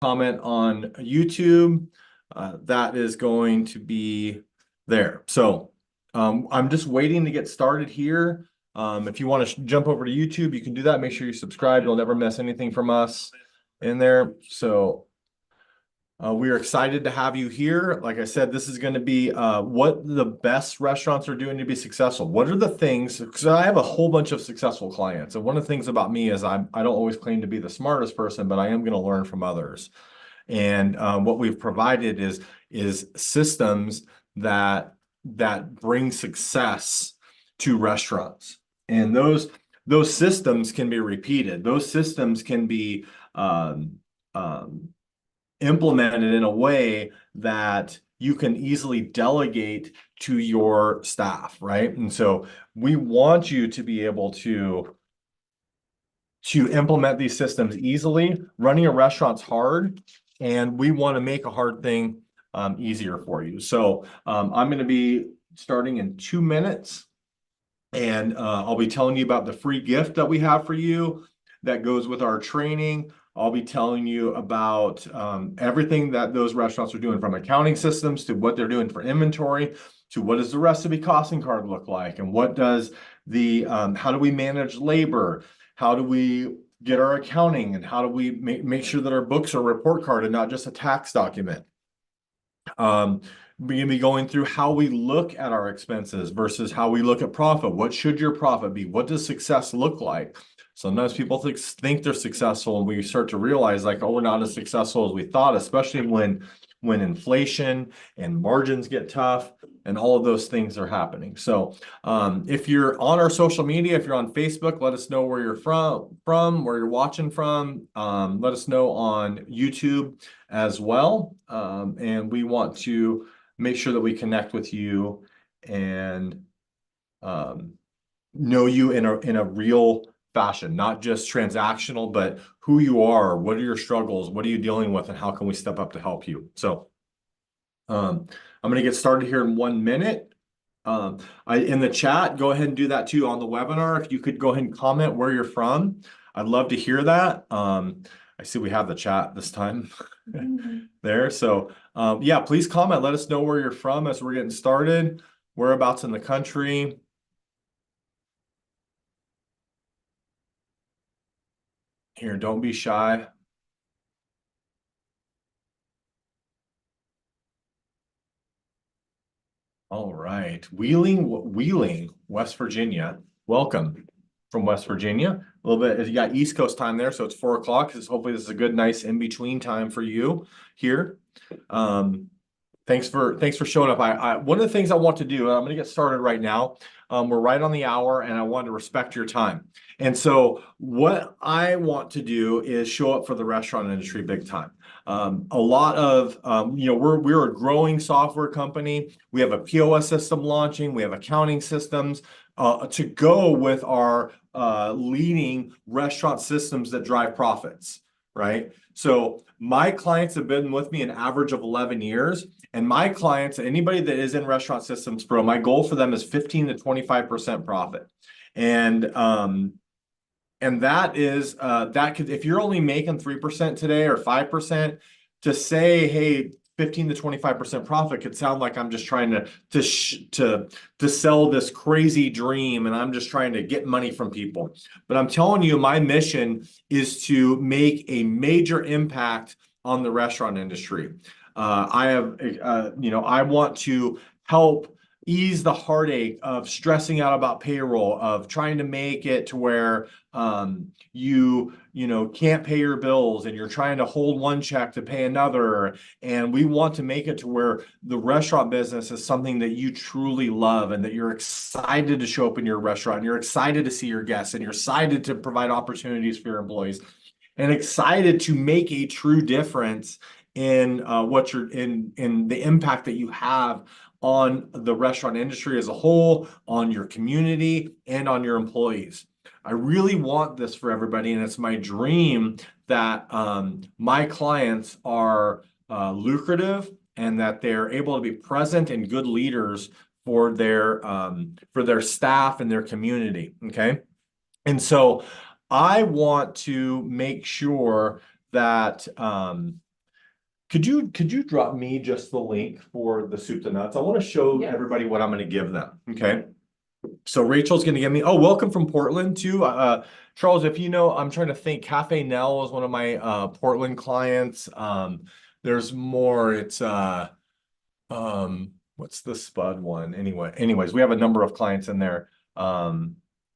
comment on YouTube, that is going to be there. So I'm just waiting to get started here. If you want to jump over to YouTube, you can do that. Make sure you subscribe. You'll never miss anything from us in there. So we are excited to have you here. Like I said, this is going to be what the best restaurants are doing to be successful. What are the things? Because I have a whole bunch of successful clients, and one of the things about me is I don't always claim to be the smartest person, but I am going to learn from others. And what we've provided is systems that bring success to restaurants, and those systems can be repeated. Those systems can be um, um, implemented in a way that you can easily delegate to your staff, right? And so we want you to be able to implement these systems easily. Running a restaurant's hard, and we want to make a hard thing easier for you. So I'm going to be starting in 2 minutes, and I'll be telling you about the free gift that we have for you that goes with our training. I'll be telling you about everything that those restaurants are doing, from accounting systems to what they're doing for inventory, to what does the recipe costing card look like, and what does the how do we manage labor, how do we get our accounting, and how do we make sure that our books are report card and not just a tax document. We're going to be going through how we look at our expenses versus how we look at profit. What should your profit be? What does success look like? Sometimes people think they're successful, and we start to realize, like, oh, we're not as successful as we thought, especially when inflation and margins get tough and all of those things are happening. So if you're on our social media, if you're on Facebook, let us know where you're from where you're watching from. Let us know on YouTube as well. And we want to make sure that we connect with you and know you in a real fashion, not just transactional, but who you are, what are your struggles, what are you dealing with, and how can we step up to help you. So I'm going to get started here in 1 minute. In the chat, go ahead and do that too on the webinar. If you could go ahead and comment where you're from, I'd love to hear that. I see we have the chat this time there. So yeah, please comment. Let us know where you're from as we're getting started, whereabouts in the country. Here, don't be shy. All right. Wheeling, West Virginia. Welcome from West Virginia. A little bit, you got East Coast time there, so it's 4 o'clock. Hopefully this is a good, nice in-between time for you here. Thanks for showing up. One of the things I want to do, I'm going to get started right now. We're right on the hour, and I want to respect your time. And so what I want to do is show up for the restaurant industry big time. A lot of, we're a growing software company. We have a POS system launching. We have accounting systems to go with our leading restaurant systems that drive profits, right? So my clients have been with me an average of 11 years. And my clients, anybody that is in Restaurant Systems Pro, my goal for them is 15 to 25% profit. And that is that could, if you're only making 3% today or 5%, to say, hey, 15 to 25% profit could sound like I'm just trying to sell this crazy dream, and I'm just trying to get money from people. But I'm telling you, my mission is to make a major impact on the restaurant industry. I want to help ease the heartache of stressing out about payroll, of trying to make it to where you can't pay your bills and you're trying to hold one check to pay another. And we want to make it to where the restaurant business is something that you truly love, and that you're excited to show up in your restaurant, and you're excited to see your guests, and you're excited to provide opportunities for your employees, and excited to make a true difference in what you're in the impact that you have on the restaurant industry as a whole, on your community, and on your employees. I really want this for everybody, and it's my dream that my clients are lucrative, and that they're able to be present and good leaders for their staff and their community. Okay, and so I want to make sure that could you drop me just the link for the soup to nuts? I want to show everybody what I'm going to give them. Okay. So Rachel's going to give me, oh, welcome from Portland too. Charles, if you know, I'm trying to think, Cafe Nell is one of my Portland clients. There's more. It's what's the Spud one? Anyways, we have a number of clients in there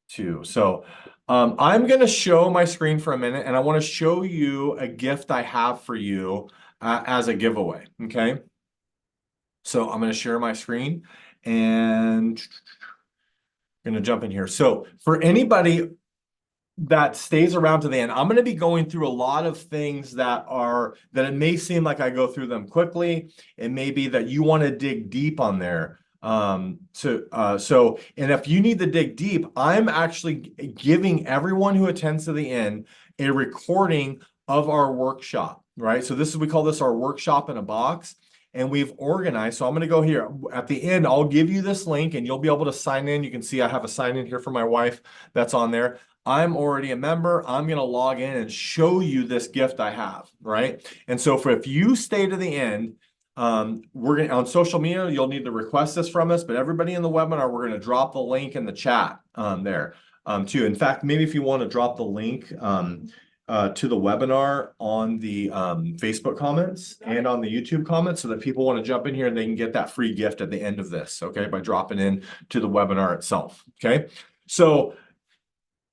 too. So I'm going to show my screen for a minute, and I want to show you a gift I have for you as a giveaway. Okay. So I'm going to share my screen and going to jump in here. So for anybody that stays around to the end, I'm going to be going through a lot of things that it may seem like I go through them quickly. It may be that you want to dig deep on there. And if you need to dig deep, I'm actually giving everyone who attends to the end a recording of our workshop, right? So we call this our workshop in a box. And we've organized. So I'm going to go here at the end. I'll give you this link and you'll be able to sign in. You can see I have a sign in here for my wife that's on there. I'm already a member. I'm going to log in and show you this gift I have, right? And so if you stay to the end, we're going to, on social media, you'll need to request this from us, but everybody in the webinar, we're going to drop the link in the chat there too. In fact, maybe if you want to drop the link to the webinar on the Facebook comments and on the YouTube comments so that people want to jump in here and they can get that free gift at the end of this, okay, by dropping in to the webinar itself, okay? So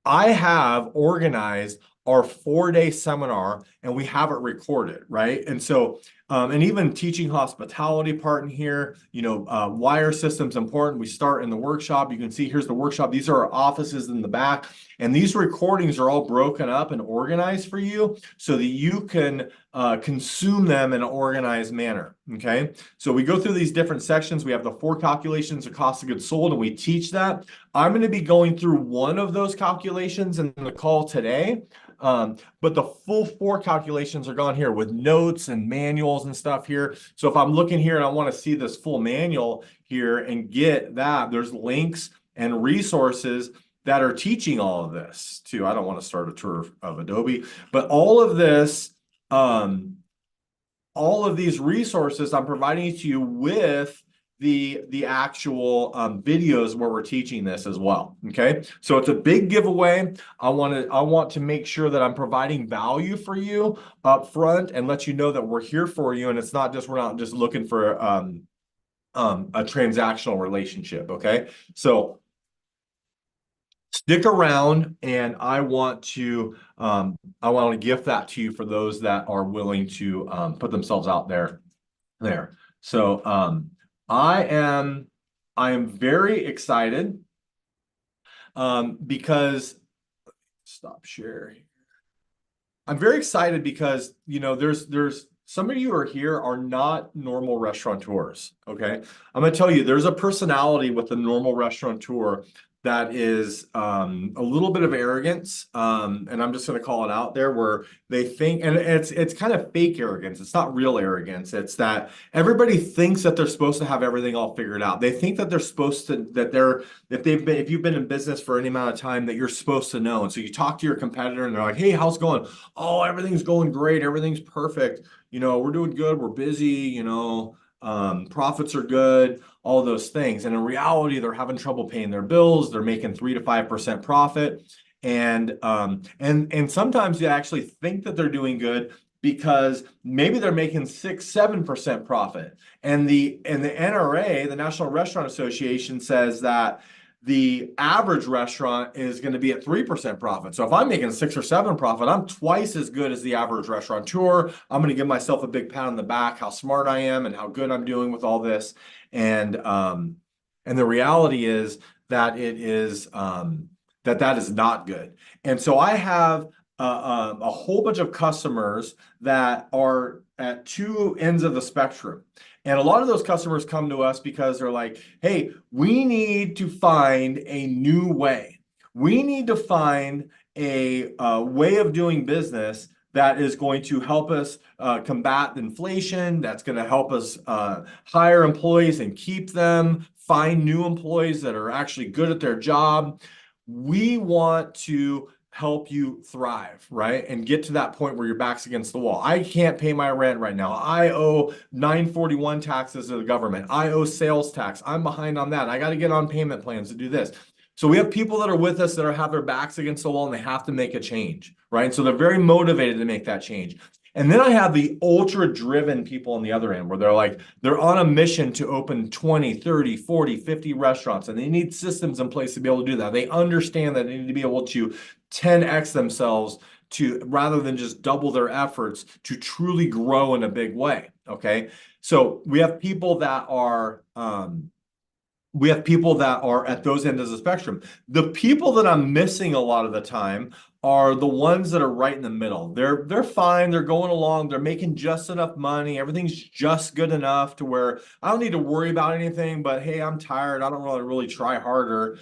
I have organized our 4-day seminar and we have it recorded, right? And so, and even teaching hospitality part in here, wire systems important. We start in the workshop. You can see here's the workshop. These are our offices in the back. And these recordings are all broken up and organized for you so that you can consume them in an organized manner, okay? So we go through these different sections. We have the 4 calculations of cost of goods sold, and we teach that. I'm going to be going through one of those calculations in the call today. But the full 4 calculations are gone here with notes and manuals and stuff here. So if I'm looking here and I want to see this full manual here and get that, there's links and resources that are teaching all of this too. I don't want to start a tour of Adobe, but all of this, all of these resources I'm providing to you with the actual videos where we're teaching this as well. Okay, so it's a big giveaway. I want to make sure that I'm providing value for you up front and let you know that we're here for you, and we're not just looking for a transactional relationship. Okay, so stick around, and I want to gift that to you for those that are willing to put themselves out there. So I am very excited because stop sharing. I'm very excited because there's some of you are here are not normal restaurateurs. Okay, I'm gonna tell you there's a personality with the normal restaurateur that is a little bit of arrogance, and I'm just going to call it out there, where they think, and it's kind of fake arrogance. It's not real arrogance. It's that everybody thinks that they're supposed to have everything all figured out. They think that they're supposed to, if you've been in business for any amount of time, that you're supposed to know. And so you talk to your competitor and they're like, hey, how's it going? Oh, everything's going great. Everything's perfect. We're doing good. We're busy, profits are good, all those things. And in reality, they're having trouble paying their bills. They're making 3 to 5% profit. And sometimes you actually think that they're doing good because maybe they're making 6, 7% profit. And the NRA, the National Restaurant Association, says that the average restaurant is going to be at 3% profit. So if I'm making 6 or 7 profit, I'm twice as good as the average restaurateur. I'm going to give myself a big pat on the back, how smart I am and how good I'm doing with all this. And the reality is that it is that is not good. And so I have a whole bunch of customers that are at 2 ends of the spectrum. And a lot of those customers come to us because they're like, hey, we need to find a new way. We need to find a way of doing business that is going to help us combat inflation, that's going to help us hire employees and keep them, find new employees that are actually good at their job. We want to help you thrive, right? And get to that point where your back's against the wall. I can't pay my rent right now. I owe 941 taxes to the government. I owe sales tax. I'm behind on that. I got to get on payment plans to do this. So we have people that are with us that have their backs against the wall and they have to make a change, right? So they're very motivated to make that change. And then I have the ultra driven people on the other end where they're on a mission to open 20, 30, 40, 50 restaurants, and they need systems in place to be able to do that. They understand that they need to be able to 10x themselves to rather than just double their efforts to truly grow in a big way. Okay. So we have people that are at those ends of the spectrum. The people that I'm missing a lot of the time are the ones that are right in the middle. They're fine, they're going along, they're making just enough money, everything's just good enough to where I don't need to worry about anything, but hey, I'm tired, I don't want to really try harder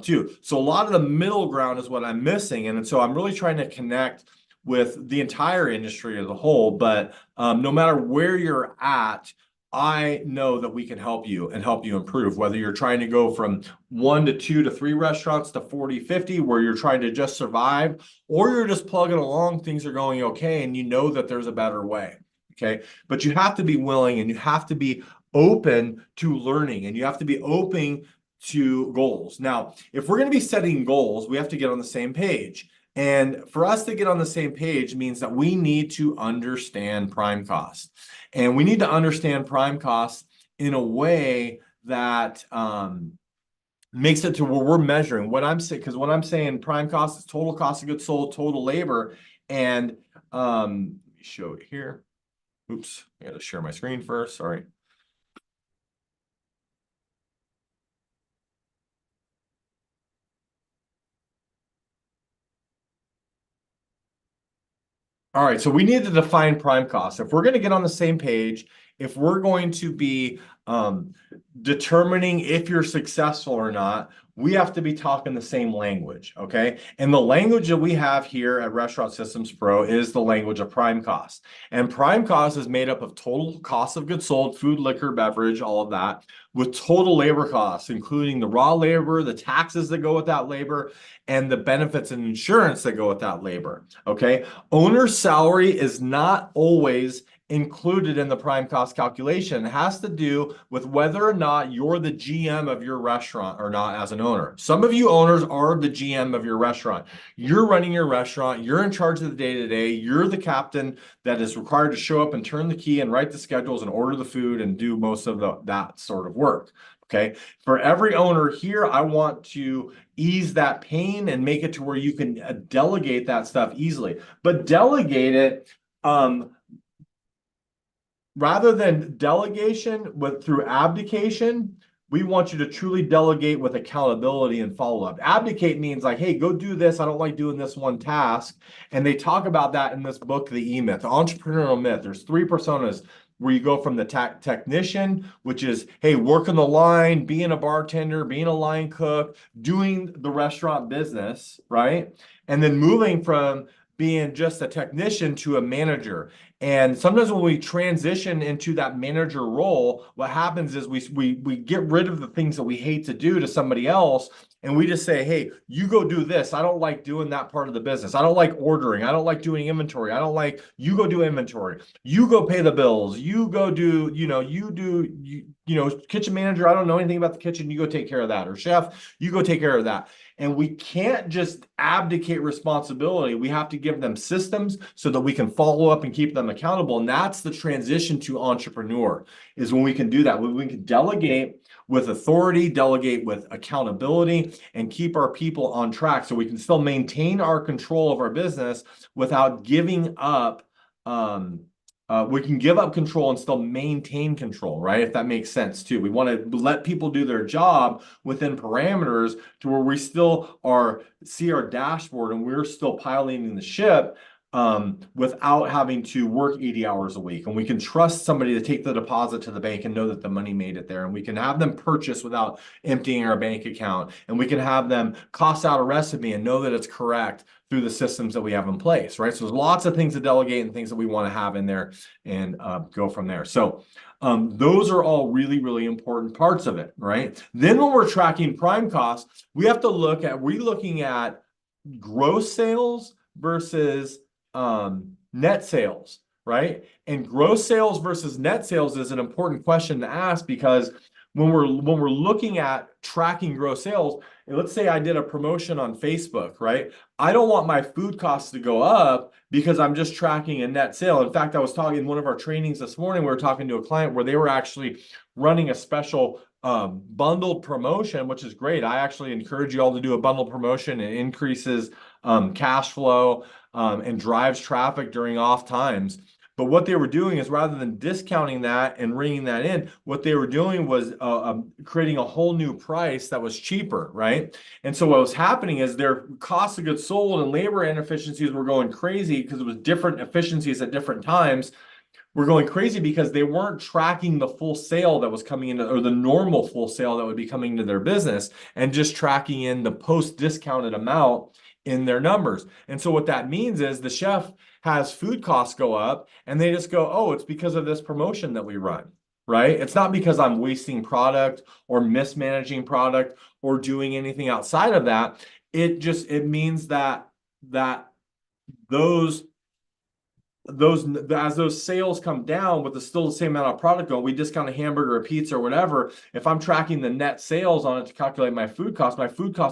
too. So a lot of the middle ground is what I'm missing. And so I'm really trying to connect with the entire industry as a whole. But no matter where you're at, I know that we can help you and help you improve, whether you're trying to go from 1 to 2 to 3 restaurants to 40, 50, where you're trying to just survive, or you're just plugging along, things are going okay, and you know that there's a better way. Okay. But you have to be willing and you have to be open to learning and you have to be open to goals. Now, if we're going to be setting goals, we have to get on the same page. And for us to get on the same page means that we need to understand prime cost. And we need to understand prime costs in a way that makes it to where we're measuring what I'm saying. Because what I'm saying, prime cost is total cost of goods sold, total labor. And let me show it here. Oops, I got to share my screen first. Sorry. All right, so we need to define prime cost. If we're going to get on the same page, if we're going to be determining if you're successful or not, we have to be talking the same language, okay? And the language that we have here at Restaurant Systems Pro is the language of prime cost. And prime cost is made up of total cost of goods sold, food, liquor, beverage, all of that, with total labor costs, including the raw labor, the taxes that go with that labor, and the benefits and insurance that go with that labor, okay? Owner's salary is not always included in the prime cost calculation. It has to do with whether or not you're the GM of your restaurant or not as an owner. Some of you owners are the GM of your restaurant. You're running your restaurant. You're in charge of the day-to-day. You're the captain that is required to show up and turn the key and write the schedules and order the food and do most of that sort of work. Okay. For every owner here, I want to ease that pain and make it to where you can delegate that stuff easily. But delegate it rather than delegation through abdication. We want you to truly delegate with accountability and follow-up. Abdicate means like, hey, go do this. I don't like doing this one task. And they talk about that in this book, The E-Myth, the entrepreneurial myth. There's 3 personas where you go from the technician, which is, hey, working the line, being a bartender, being a line cook, doing the restaurant business, right? And then moving from being just a technician to a manager. And sometimes when we transition into that manager role, what happens is we get rid of the things that we hate to do to somebody else. And we just say, hey, you go do this. I don't like doing that part of the business. I don't like ordering. I don't like doing inventory. You go do inventory. You go pay the bills. You go do, kitchen manager. I don't know anything about the kitchen. You go take care of that. Or chef, you go take care of that. And we can't just abdicate responsibility. We have to give them systems so that we can follow up and keep them accountable. And that's the transition to entrepreneur, is when we can do that. When we can delegate with authority, delegate with accountability, and keep our people on track so we can still maintain our control of our business without giving up. We can give up control and still maintain control, right? If that makes sense too. We want to let people do their job within parameters to where we still see our dashboard and we're still piloting the ship without having to work 80 hours a week. And we can trust somebody to take the deposit to the bank and know that the money made it there. And we can have them purchase without emptying our bank account. And we can have them cost out a recipe and know that it's correct through the systems that we have in place, right? So there's lots of things to delegate and things that we want to have in there and go from there. So those are all really, really important parts of it, right? Then when we're tracking prime costs, we have to look at, we're looking at gross sales versus net sales, right? And gross sales versus net sales is an important question to ask, because when we're looking at tracking gross sales, let's say I did a promotion on Facebook, right? I don't want my food costs to go up because I'm just tracking a net sale. In fact, I was talking in one of our trainings this morning, we were talking to a client where they were actually running a special bundled promotion, which is great. I actually encourage you all to do a bundled promotion. It increases cash flow and drives traffic during off times. But what they were doing is, rather than discounting that and ringing that in, what they were doing was creating a whole new price that was cheaper, right? And so what was happening is their cost of goods sold and labor inefficiencies were going crazy because it was different efficiencies at different times. We're going crazy because they weren't tracking the full sale that was coming into, or the normal full sale that would be coming into their business, and just tracking in the post-discounted amount in their numbers. And so what that means is the chef has food costs go up, and they just go, oh, it's because of this promotion that we run, right? It's not because I'm wasting product or mismanaging product or doing anything outside of that. It means that those as those sales come down, but there's still the same amount of product going, we discount a hamburger, a pizza, or whatever. If I'm tracking the net sales on it to calculate my food costs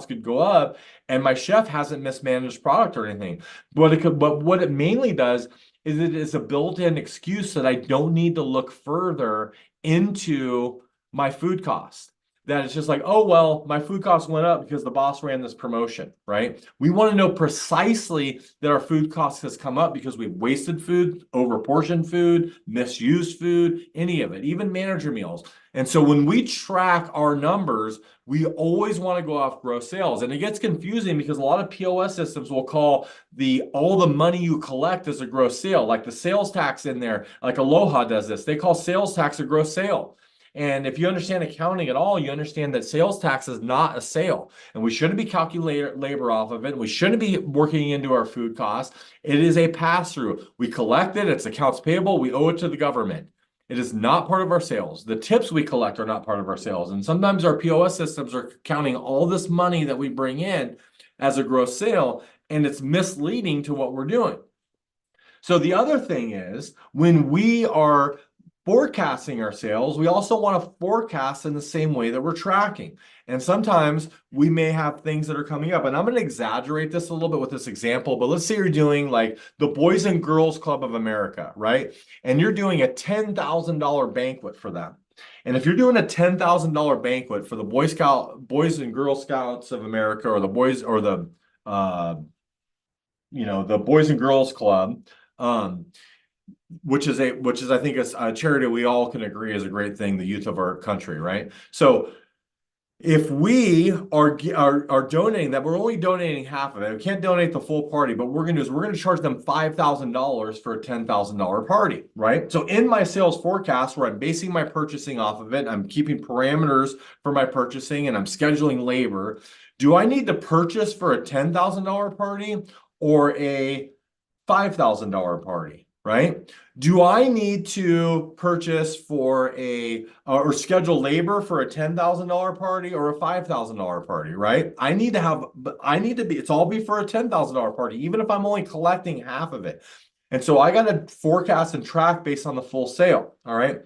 could go up, and my chef hasn't mismanaged product or anything. But what it mainly does is it is a built-in excuse that I don't need to look further into my food costs. That it's just like, oh, well, my food costs went up because the boss ran this promotion, right? We want to know precisely that our food costs has come up because we've wasted food, overportioned food, misused food, any of it, even manager meals. And so when we track our numbers, we always want to go off gross sales. And it gets confusing because a lot of POS systems will call all the money you collect as a gross sale, like the sales tax in there, like Aloha does this. They call sales tax a gross sale. And if you understand accounting at all, you understand that sales tax is not a sale, and we shouldn't be calculating labor off of it. We shouldn't be working into our food costs. It is a pass-through. We collect it. It's accounts payable. We owe it to the government. It is not part of our sales. The tips we collect are not part of our sales. And sometimes our POS systems are counting all this money that we bring in as a gross sale, and it's misleading to what we're doing. So the other thing is, when we are forecasting our sales, we also want to forecast in the same way that we're tracking. And sometimes we may have things that are coming up. And I'm going to exaggerate this a little bit with this example, but let's say you're doing like the Boys and Girls Club of America, right? And you're doing a $10,000 banquet for them. And if you're doing a $10,000 banquet for the Boys and Girl Scouts of America, or the Boys, or the Boys and Girls Club, which is I think a charity we all can agree is a great thing, the youth of our country, right? So if we are donating that, we're only donating half of it. We can't donate the full party, but what we're going to do is we're going to charge them $5,000 for a $10,000 party, right? So in my sales forecast, where I'm basing my purchasing off of it, I'm keeping parameters for my purchasing, and I'm scheduling labor. Do I need to purchase for a $10,000 party or a $5,000 party? Right? Do I need to purchase for or schedule labor for a $10,000 party or a $5,000 party? Right? It's all be for a $10,000 party, even if I'm only collecting half of it. And so I got to forecast and track based on the full sale. All right.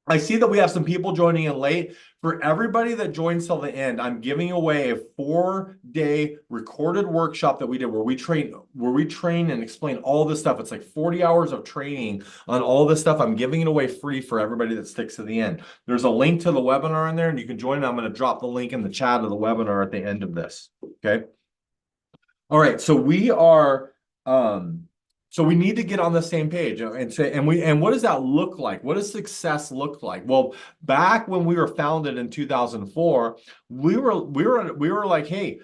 I see that we have some people joining in late. For everybody that joins till the end, I'm giving away a 4-day recorded workshop that we did where we train and explain all this stuff. It's like 40 hours of training on all this stuff. I'm giving it away free for everybody that sticks to the end. There's a link to the webinar in there, and you can join. I'm going to drop the link in the chat of the webinar at the end of this. Okay. All right. So we are so we need to get on the same page and say, and what does that look like? What does success look like? Well, back when we were founded in 2004, we were like, hey,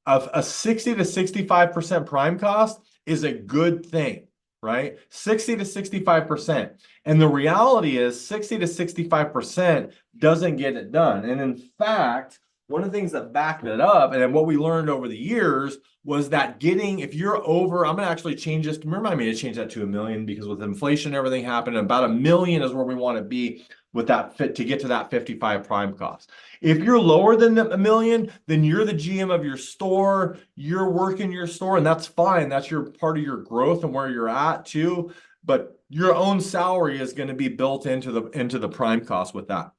a 60 to 65% prime cost is a good thing, right? 60 to 65%. And the reality is 60 to 65% doesn't get it done. And in fact, one of the things that backed it up, and then what we learned over the years was that if you're over, I'm going to actually change this. Remind me to change that to 1 million, because with inflation, everything happened. About 1 million is where we want to be with that fit to get to that 55 prime cost. If you're lower than 1 million, then you're the GM of your store, you're working your store, and that's fine. That's your part of your growth and where you're at too. But your own salary is going to be built into the prime cost with that.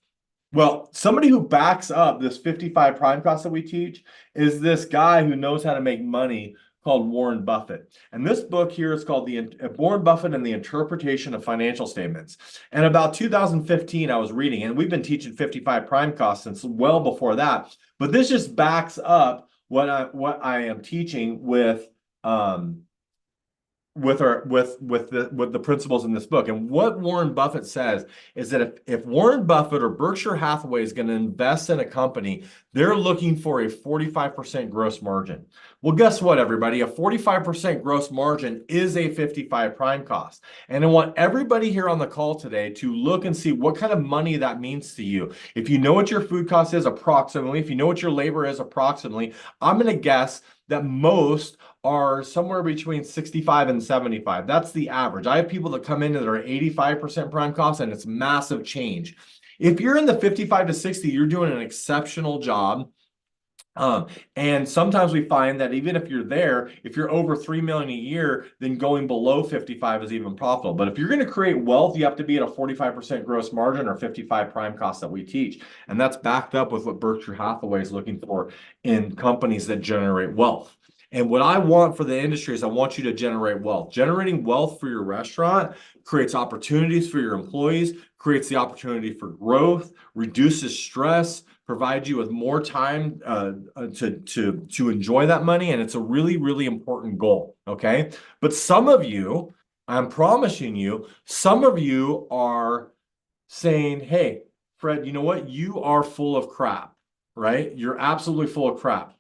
Well, somebody who backs up this 55 prime cost that we teach is this guy who knows how to make money called Warren Buffett. And this book here is called Warren Buffett and the Interpretation of Financial Statements. And about 2015, I was reading, and we've been teaching 55 prime costs since well before that. But this just backs up what I am teaching with the principles in this book. And what Warren Buffett says is that if Warren Buffett or Berkshire Hathaway is going to invest in a company, they're looking for a 45% gross margin. Well, guess what, everybody? A 45% gross margin is a 55 prime cost. And I want everybody here on the call today to look and see what kind of money that means to you. If you know what your food cost is approximately, if you know what your labor is approximately, I'm going to guess that most are somewhere between 65 and 75. That's the average. I have people that come in that are 85% prime cost, and it's massive change. If you're in the 55 to 60, you're doing an exceptional job. And sometimes we find that even if you're there, if you're over 3 million a year, then going below 55 is even profitable. But if you're going to create wealth, you have to be at a 45% gross margin or 55 prime cost that we teach. And that's backed up with what Berkshire Hathaway is looking for in companies that generate wealth. And what I want for the industry is I want you to generate wealth. Generating wealth for your restaurant creates opportunities for your employees, creates the opportunity for growth, reduces stress, provides you with more time to enjoy that money. And it's a really, really important goal. Okay. But some of you, I'm promising you, some of you are saying, hey, Fred, you know what? You are full of crap, right? You're absolutely full of crap.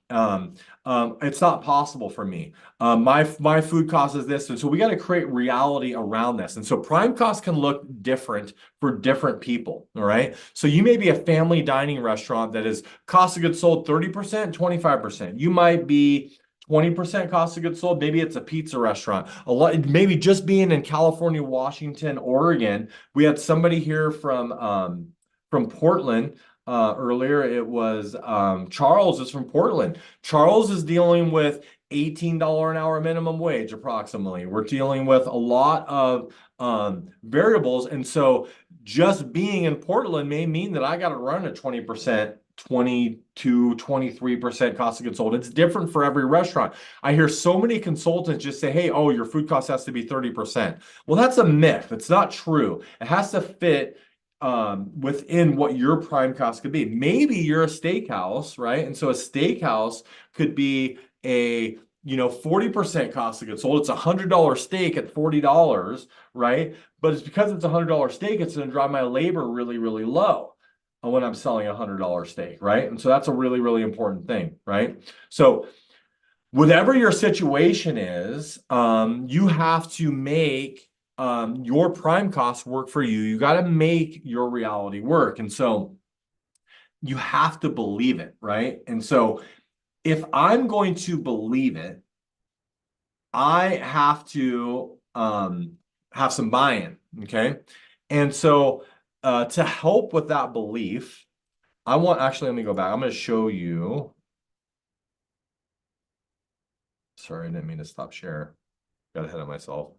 It's not possible for me. My food cost is this. And so we got to create reality around this. And so prime cost can look different for different people. All right. So you may be a family dining restaurant that is cost of goods sold 30%, 25%. You might be 20% cost of goods sold. Maybe it's a pizza restaurant. Maybe just being in California, Washington, Oregon. We had somebody here from Portland. Earlier, it was Charles is from Portland. Charles is dealing with $18 an hour minimum wage, approximately. We're dealing with a lot of variables. And so just being in Portland may mean that I got to run at 20%, 22, 23% cost of goods sold. It's different for every restaurant. I hear so many consultants just say, hey, oh, your food cost has to be 30%. Well, that's a myth. It's not true. It has to fit within what your prime cost could be. Maybe you're a steakhouse, right? And so a steakhouse could be a 40% cost of goods sold. It's $100 steak at $40, right? But it's because it's $100 steak, it's going to drive my labor really, really low when I'm selling a $100 steak, right? And so that's a really, really important thing, right? So whatever your situation is, you have to make your prime costs work for you. You got to make your reality work. And so you have to believe it, right? And so if I'm going to believe it, I have to have some buy-in, okay? And so to help with that belief, let me go back. I'm going to show you. Sorry, I didn't mean to stop share. Got ahead of myself.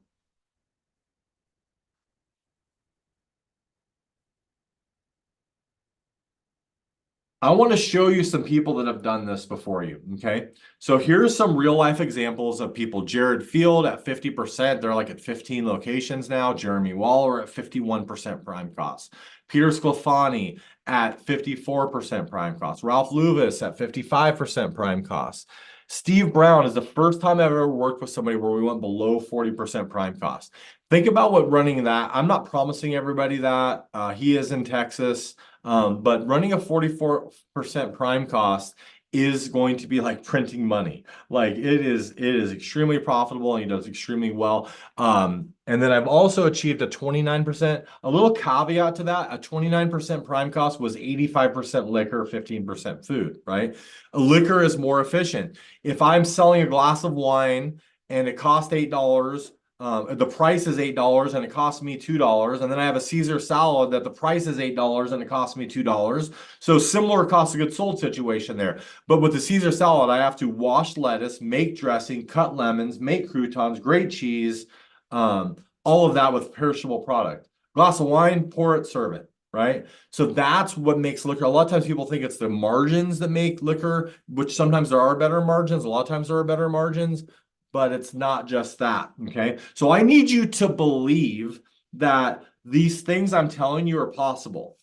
I want to show you some people that have done this before you, okay? So here's some real life examples of people. Jared Field at 50%. They're like at 15 locations now. Jeremy Waller at 51% prime cost. Peter Sclafani at 54% prime cost. Ralph Luvis at 55% prime cost. Steve Brown is the first time I've ever worked with somebody where we went below 40% prime cost. Think about what running that. I'm not promising everybody that. He is in Texas. But running a 44% prime cost is going to be like printing money. Like it is extremely profitable and he does extremely well. And then I've also achieved a 29%. A little caveat to that, a 29% prime cost was 85% liquor, 15% food, right? Liquor is more efficient. If I'm selling a glass of wine and it costs $8, the price is $8 and it costs me $2, and then I have a Caesar salad that the price is $8 and it costs me $2. So similar cost of goods sold situation there. But with the Caesar salad, I have to wash lettuce, make dressing, cut lemons, make croutons, grate cheese, all of that with perishable product. Glass of wine, pour it, serve it, right? So that's what makes liquor. A lot of times people think it's the margins that make liquor, which sometimes there are better margins. A lot of times there are better margins, but it's not just that, okay? So I need you to believe that these things I'm telling you are possible.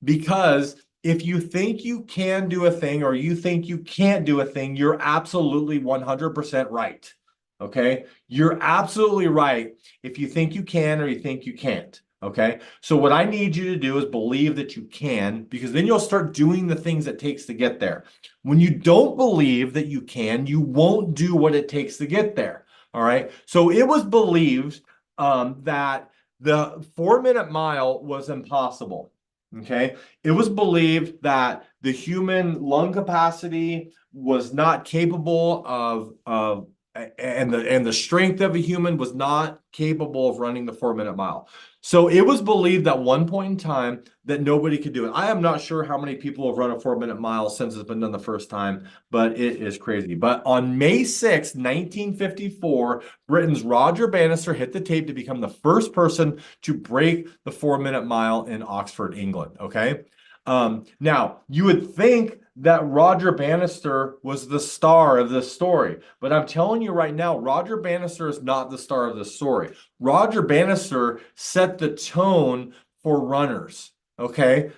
Because if you think you can do a thing or you think you can't do a thing, you're absolutely 100% right. Okay? You're absolutely right if you think you can or you think you can't. Okay? So what I need you to do is believe that you can, because then you'll start doing the things it takes to get there. When you don't believe that you can, you won't do what it takes to get there. All right? So it was believed that the 4-minute mile was impossible. Okay. It was believed that the human lung capacity was not capable of and the strength of a human was not capable of running the 4-minute mile. So it was believed at one point in time that nobody could do it. I am not sure how many people have run a 4-minute mile since it's been done the first time, but it is crazy. But on May 6, 1954, Britain's Roger Bannister hit the tape to become the first person to break the 4-minute mile in Oxford, England. Okay. Now, you would think that Roger Bannister was the star of this story, but I'm telling you right now, Roger Bannister is not the star of this story. Roger Bannister set the tone for runners. Okay.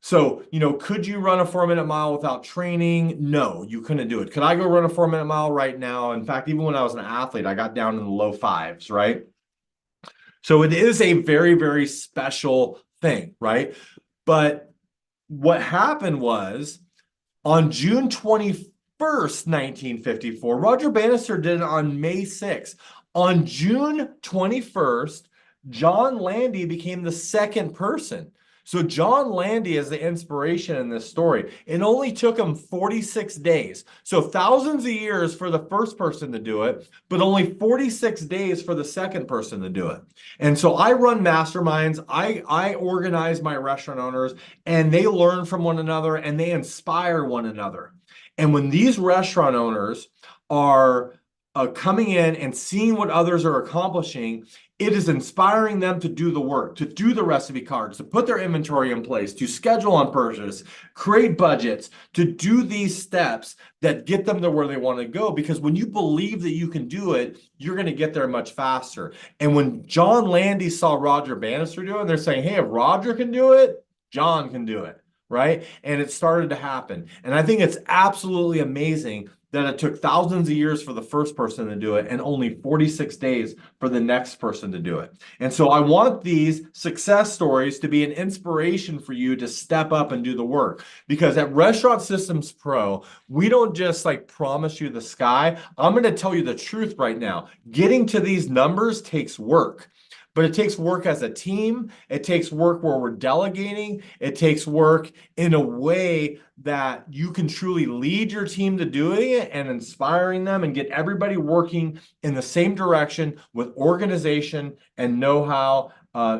So, could you run a 4-minute mile without training? No, you couldn't do it. Could I go run a 4-minute mile right now? In fact, even when I was an athlete, I got down in the low fives, right? So it is a very, very special thing, right? But what happened was on June 21st, 1954, Roger Bannister did it on May 6th. On June 21st, John Landy became the second person. So John Landy is the inspiration in this story. It only took him 46 days. So thousands of years for the first person to do it, but only 46 days for the second person to do it. And so I run masterminds. I organize my restaurant owners, and they learn from one another and they inspire one another. And when these restaurant owners are coming in and seeing what others are accomplishing, it is inspiring them to do the work, to do the recipe cards, to put their inventory in place, to schedule on purchase, create budgets, to do these steps that get them to where they want to go. Because when you believe that you can do it, you're going to get there much faster. And when John Landy saw Roger Bannister do it, they're saying, hey, if Roger can do it, John can do it, right? And it started to happen. And I think it's absolutely amazing that it took thousands of years for the first person to do it and only 46 days for the next person to do it. And so I want these success stories to be an inspiration for you to step up and do the work. Because at Restaurant Systems Pro, we don't just promise you the sky. I'm going to tell you the truth right now. Getting to these numbers takes work. But it takes work as a team. It takes work where we're delegating. It takes work in a way that you can truly lead your team to doing it and inspiring them and get everybody working in the same direction with organization and know-how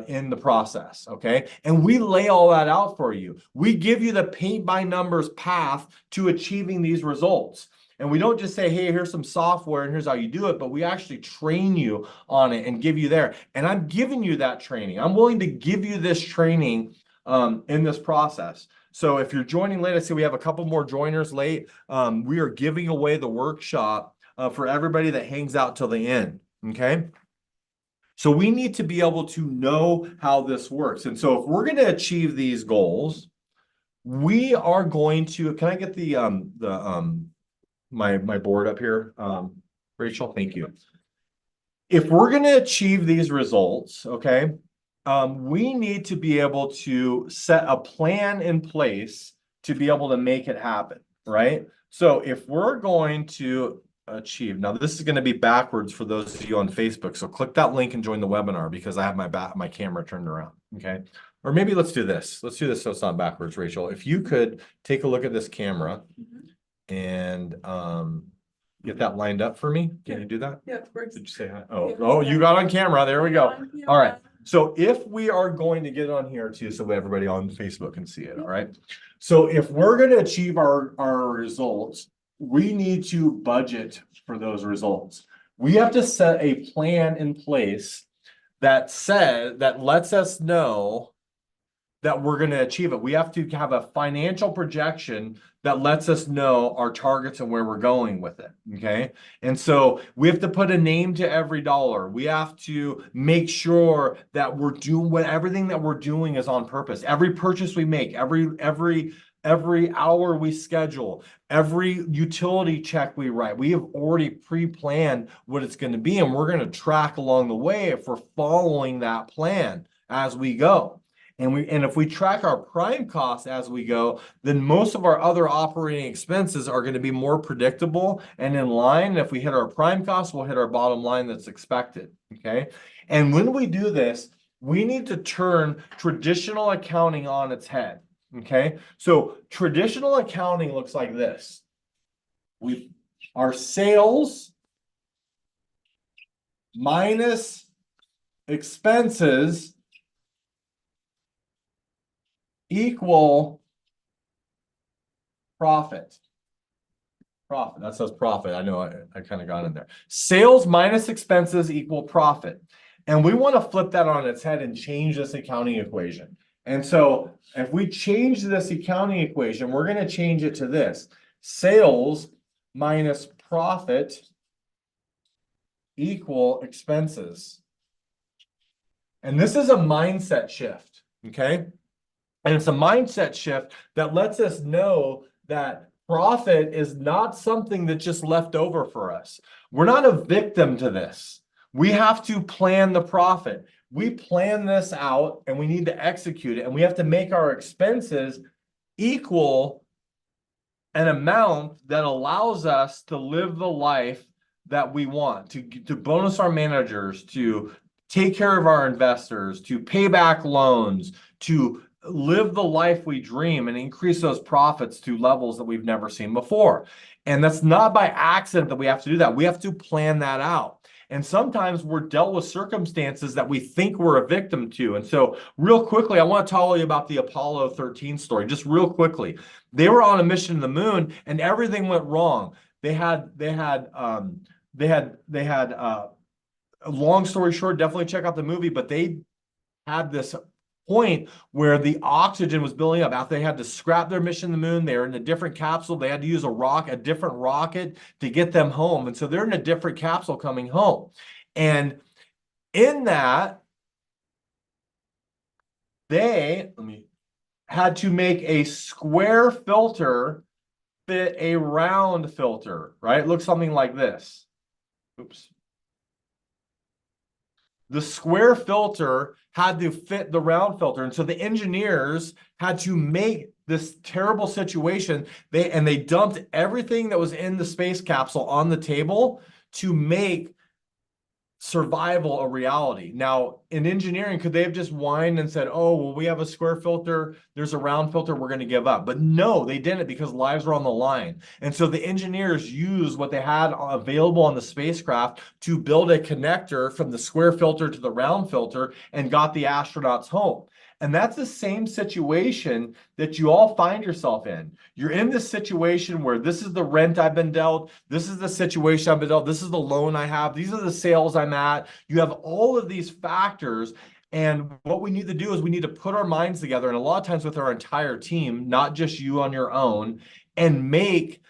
in the process, okay? And we lay all that out for you. We give you the paint by numbers path to achieving these results. And we don't just say, hey, here's some software and here's how you do it, but we actually train you on it and give you there. And I'm giving you that training. I'm willing to give you this training in this process. So if you're joining late, I see we have a couple more joiners late. We are giving away the workshop for everybody that hangs out till the end, okay? So we need to be able to know how this works. And so if we're going to achieve these goals, we are going to, can I get my board up here? Rachel, thank you. If we're going to achieve these results, okay, we need to be able to set a plan in place to be able to make it happen. right? So if we're going to achieve, now this is going to be backwards for those of you on Facebook. So click that link and join the webinar because I have my camera turned around. Okay. Or maybe let's do this. Let's do this so it's not backwards, Rachel. If you could take a look at this camera and get that lined up for me. Can you do that? Yeah, of course. Did you say hi? Oh, you got on camera. There we go. All right. So if we are going to get on here too, so everybody on Facebook can see it. All right. So if we're going to achieve our results, we need to budget for those results. We have to set a plan in place that lets us know that we're going to achieve it. We have to have a financial projection that lets us know our targets and where we're going with it. Okay. And so we have to put a name to every dollar. We have to make sure that we're doing everything that we're doing is on purpose. Every purchase we make, every hour we schedule, every utility check we write, we have already pre-planned what it's going to be. And we're going to track along the way if we're following that plan as we go. And if we track our prime costs as we go, then most of our other operating expenses are going to be more predictable and in line. And if we hit our prime costs, we'll hit our bottom line that's expected. Okay. And when we do this, we need to turn traditional accounting on its head. Okay. So traditional accounting looks like this. Our sales minus expenses equal profit. Profit. That says profit. I know I kind of got in there. Sales minus expenses equal profit. And we want to flip that on its head and change this accounting equation. And so if we change this accounting equation, we're going to change it to this. Sales minus profit equal expenses. And this is a mindset shift. Okay. And it's a mindset shift that lets us know that profit is not something that's just left over for us. We're not a victim to this. We have to plan the profit. We plan this out and we need to execute it. And we have to make our expenses equal an amount that allows us to live the life that we want, to bonus our managers, to take care of our investors, to pay back loans, to live the life we dream and increase those profits to levels that we've never seen before. And that's not by accident that we have to do that. We have to plan that out. And sometimes we're dealt with circumstances that we think we're a victim to. And so real quickly, I want to tell you about the Apollo 13 story, just real quickly. They were on a mission to the moon and everything went wrong. They had long story short, definitely check out the movie, but they had this point where the oxygen was building up. After they had to scrap their mission to the moon, they were in a different capsule. They had to use a different rocket to get them home. And so they're in a different capsule coming home. And in that, they had to make a square filter fit a round filter, right? It looks something like this. Oops. The square filter had to fit the round filter. And so the engineers had to make this terrible situation. They dumped everything that was in the space capsule on the table to make survival a reality. Now, in engineering, could they have just whined and said, oh, well, we have a square filter, there's a round filter, we're going to give up? But no, they didn't, because lives were on the line. And so the engineers used what they had available on the spacecraft to build a connector from the square filter to the round filter and got the astronauts home. And that's the same situation that you all find yourself in. You're in this situation where this is the rent I've been dealt. This is the situation I've been dealt. This is the loan I have. These are the sales I'm at. You have all of these factors. And what we need to do is we need to put our minds together, and a lot of times with our entire team, not just you on your own, and make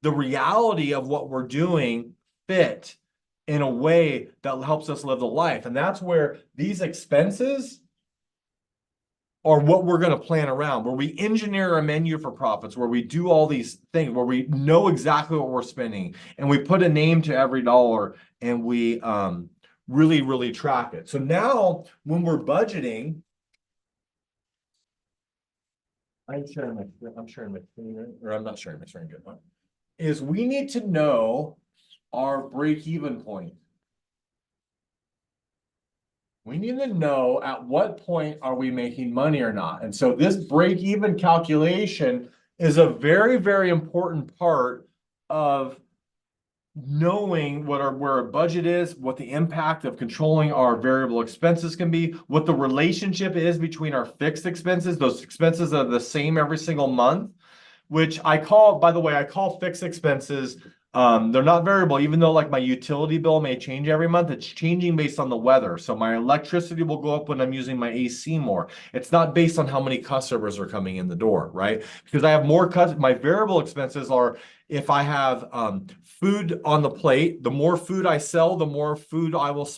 the reality of what we're doing fit in a way that helps us live the life. And that's where these expenses or what we're going to plan around, where we engineer a menu for profits, where we do all these things, where we know exactly what we're spending, and we put a name to every dollar, and we really, really track it. So now when we're budgeting, I'm sharing my screen, right? Or I'm not sharing my screen, good. Is we need to know our break-even point. We need to know at what point are we making money or not. And so this break-even calculation is a very, very important part of knowing where our budget is, what the impact of controlling our variable expenses can be, what the relationship is between our fixed expenses. Those expenses are the same every single month, which I call, by the way, I call fixed expenses. They're not variable, even though like my utility bill may change every month. It's changing based on the weather. So my electricity will go up when I'm using my AC more. It's not based on how many customers are coming in the door, right? Because I have more my variable expenses are if I have food on the plate, the more food I sell, the more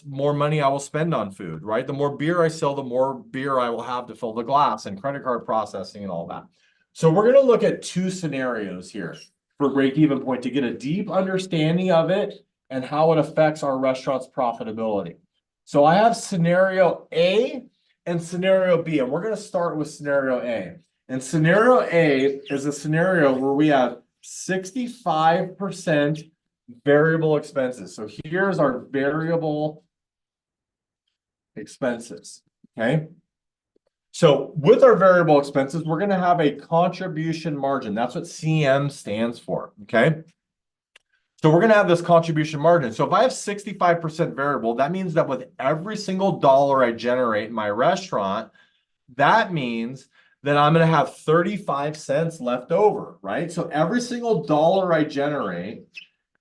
more money I will spend on food, right? The more beer I sell, the more beer I will have to fill the glass and credit card processing and all that. So we're going to look at two scenarios here for break-even point to get a deep understanding of it and how it affects our restaurant's profitability. So I have scenario A and scenario B, and we're going to start with scenario A. And scenario A is a scenario where we have 65% variable expenses. So here's our variable expenses, okay? So with our variable expenses, we're going to have a contribution margin. That's what CM stands for, okay? So we're going to have this contribution margin. So if I have 65% variable, that means that with every single dollar I generate in my restaurant, that means that I'm going to have 35 cents left over, right? So every single dollar I generate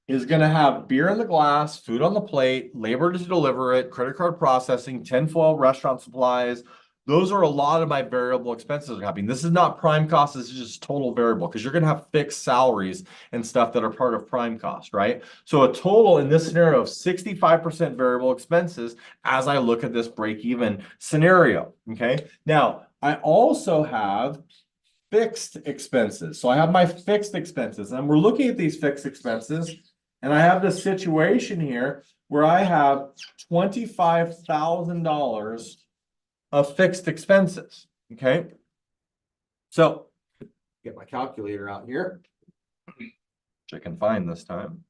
is going to have beer in the glass, food on the plate, labor to deliver it, credit card processing, tinfoil, restaurant supplies. Those are a lot of my variable expenses are happening. This is not prime cost. This is just total variable because you're going to have fixed salaries and stuff that are part of prime cost, right? So a total in this scenario of 65% variable expenses as I look at this break-even scenario, okay? Now, I also have fixed expenses. So I have my fixed expenses and we're looking at these fixed expenses and I have this situation here where I have $25,000 of fixed expenses, okay? So get my calculator out here, which I can find this time.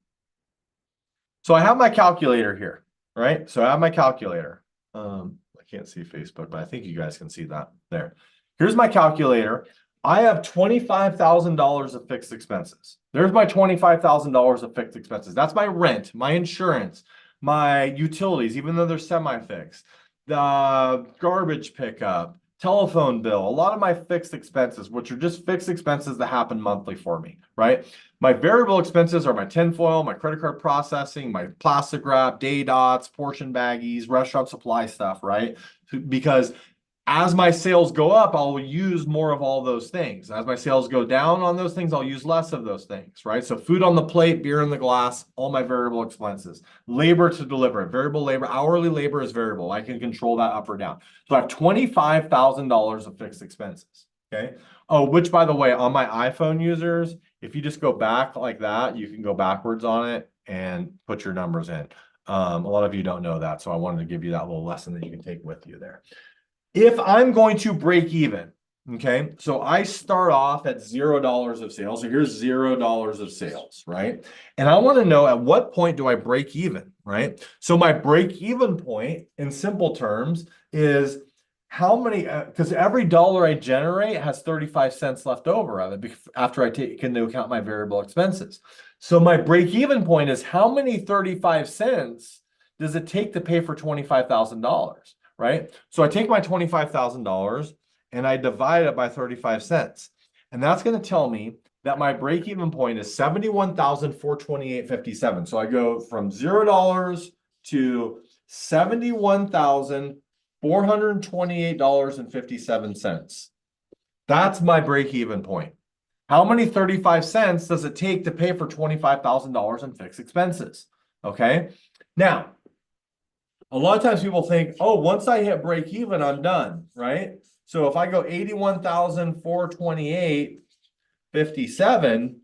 So I have my calculator here, right? So I have my calculator. I can't see Facebook, but I think you guys can see that there. Here's my calculator. I have $25,000 of fixed expenses. There's my $25,000 of fixed expenses. That's my rent, my insurance, my utilities, even though they're semi-fixed, the garbage pickup, telephone bill, a lot of my fixed expenses, which are just fixed expenses that happen monthly for me, right? My variable expenses are my tinfoil, my credit card processing, my plastic wrap, day dots, portion baggies, restaurant supply stuff, right? Because as my sales go up, I'll use more of all those things. As my sales go down on those things, I'll use less of those things, right? So food on the plate, beer in the glass, all my variable expenses. Labor to deliver it, variable labor, hourly labor is variable. I can control that up or down. So I have $25,000 of fixed expenses, okay? Oh, which by the way, on my iPhone users, if you just go back like that, you can go backwards on it and put your numbers in. A lot of you don't know that, so I wanted to give you that little lesson that you can take with you there. If I'm going to break even, okay, so I start off at $0 of sales. So here's $0 of sales, right? And I want to know at what point do I break even, right? So my break even point in simple terms is how many, because every dollar I generate has 35 cents left over of it after I take into account my variable expenses. So my break even point is how many 35 cents does it take to pay for $25,000? Right? So I take my $25,000 and I divide it by 35 cents. And that's going to tell me that my break-even point is $71,428.57. So I go from $0 to $71,428.57. That's my break-even point. How many 35 cents does it take to pay for $25,000 in fixed expenses? Okay. Now, a lot of times people think, oh, once I hit break even, I'm done, right? So if I go 81,428.57,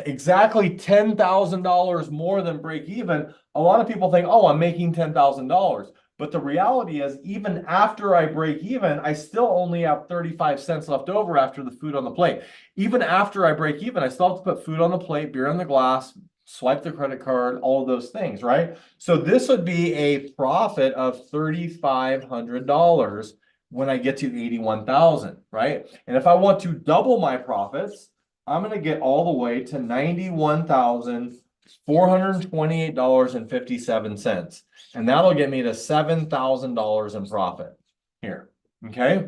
exactly $10,000 more than break even, a lot of people think, oh, I'm making $10,000. But the reality is, even after I break even, I still only have 35 cents left over after the food on the plate. Even after I break even, I still have to put food on the plate, beer on the glass, swipe the credit card, all of those things, right? So this would be a profit of $3,500 when I get to 81,000, right? And if I want to double my profits, I'm going to get all the way to $91,428.57. And that'll get me to $7,000 in profit here. Okay.